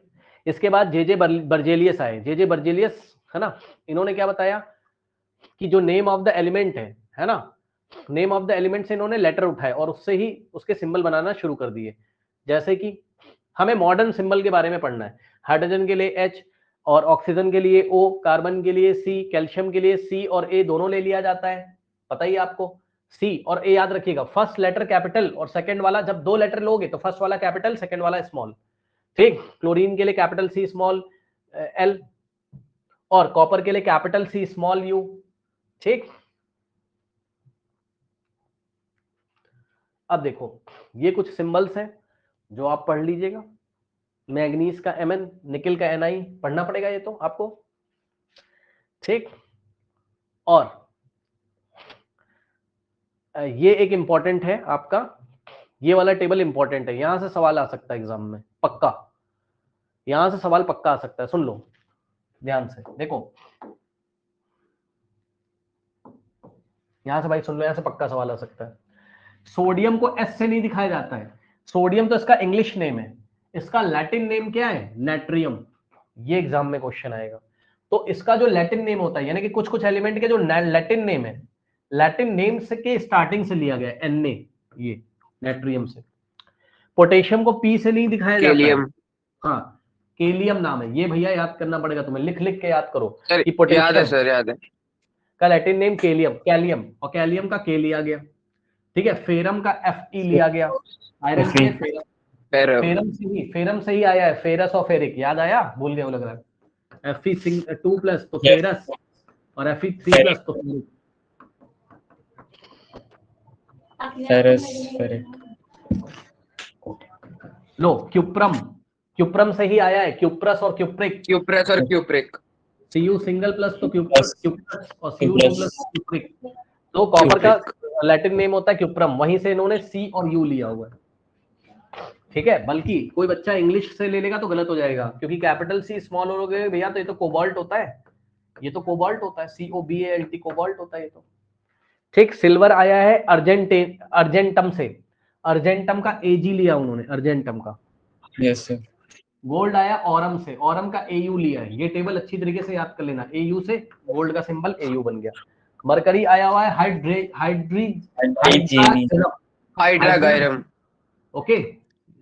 इसके बाद जे बर्जेलियस आए, जे बर्जेलियस, है ना, इन्होंने क्या बताया कि जो नेम ऑफ द एलिमेंट है ना, नेम ऑफ द एलिमेंट से इन्होंने लेटर उठाए और उससे ही उसके सिंबल बनाना शुरू कर दिए। जैसे कि हमें मॉडर्न सिंबल के बारे में पढ़ना है, हाइड्रोजन के लिए H और ऑक्सीजन के लिए O, कार्बन के लिए C, कैल्शियम के लिए C और A दोनों ले लिया जाता है, पता ही आपको। C और A याद रखिएगा, फर्स्ट लेटर कैपिटल और सेकंड वाला, जब दो लेटर लोगे तो फर्स्ट वाला कैपिटल, सेकंड वाला स्मॉल, ठीक। क्लोरीन के लिए कैपिटल C स्मॉल L, और कॉपर के लिए कैपिटल C स्मॉल U, ठीक। अब देखो, ये कुछ सिंबल्स हैं जो आप पढ़ लीजिएगा। मैग्नीज का Mn, निकल का Ni, पढ़ना पड़ेगा ये तो आपको, ठीक। और ये एक इंपॉर्टेंट है आपका, ये वाला टेबल इंपॉर्टेंट है, यहां से सवाल आ सकता है एग्जाम में पक्का, यहां से सवाल पक्का आ सकता है, सुन लो ध्यान से, देखो यहां से भाई सुन लो, यहां से पक्का सवाल आ सकता है। सोडियम को S से नहीं दिखाया जाता है, सोडियम तो इसका इंग्लिश नेम है, इसका लैटिन नेम क्या है? नेट्रियम, ये एग्जाम में क्वेश्चन आएगा। तो इसका जो लैटिन नेम होता है, यानी कि कुछ कुछ एलिमेंट के जो लैटिन नेम है, लैटिन नेम से के स्टार्टिंग से लिया गया है, Na, ये नेट्रियम से। पोटेशियम को P से नहीं दिखाया जाता है, केलियम। हाँ, केलियम नाम है, ये भैया याद करना पड़ेगा तुम्हें, लिख लिख के याद करो सर कि याद है पोटेशियम सर, याद है। का लैटिन नेम केलियम, कैलियम, और कैलियम का के लिया गया, ठीक है। फेरम का Fe लिया गया, आयरन के लिए फेरम, फेरम से ही आया है, फेरस और फेरिक, याद आया, भूल गए वो लग रहा है। Fe2 प्लस तो Yes. फेरस, और Fe3 प्लस तो फेरिक। Ferrous ferric. लो क्यूप्रम, क्यूप्रम से ही आया है, क्यूप्रस और क्यूप्रिक, क्यूप्रस और क्यूप्रिक। Cu सिंगल प्लस तो Cuprous. क्यूप्रस और Cu2 प्लस क्यूप्रिक। तो कॉपर का लैटिन नेम होता है क्यूप्रम, वहीं से इन्होंने C और U लिया हुआ है, ठीक है। बल्कि कोई बच्चा इंग्लिश से ले लेगा तो गलत हो जाएगा, क्योंकि कैपिटल C स्मॉल हो गए भैया तो ये तो कोबाल्ट होता है, ये तो कोबाल्ट होता है, COBALT कोबाल्ट होता है ये तो, ठीक। सिल्वर आया है अर्जेंटम से, अर्जेंटम का AG लिया उन्होंने, अर्जेंटम का। Yes sir. गोल्ड आया ऑरम से, ऑरम का AU लिया है, ये टेबल अच्छी तरीके से याद कर लेना, AU से गोल्ड का सिंबल AU बन गया। मरकरी आया हुआ है हाइड्रागायरम, ओके,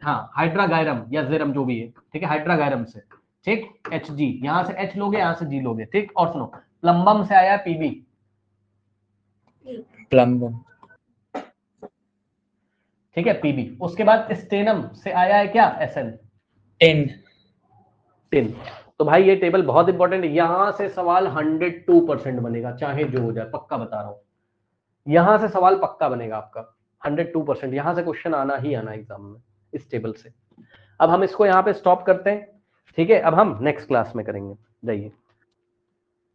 हाँ हाइड्रागायरम या जेरम जो भी है, ठीक है, हाइड्रागायरम से, ठीक। HG, यहां से H लोगे, यहां से G लोगे, ठीक। और सुनो, प्लम्बम से आया PB, प्लम्बम, ठीक है, PB। उसके बाद स्टेनम से आया है क्या, SN, टिन। तो भाई ये टेबल बहुत इंपॉर्टेंट है, यहां से सवाल 102% बनेगा, चाहे जो हो जाए, पक्का बता रहा हूं, यहां से सवाल पक्का बनेगा आपका 102%, यहां से क्वेश्चन आना ही आना एग्जाम में इस टेबल से। अब हम इसको यहाँ पे स्टॉप करते हैं, ठीक है। अब हम नेक्स्ट क्लास में करेंगे, जाइए।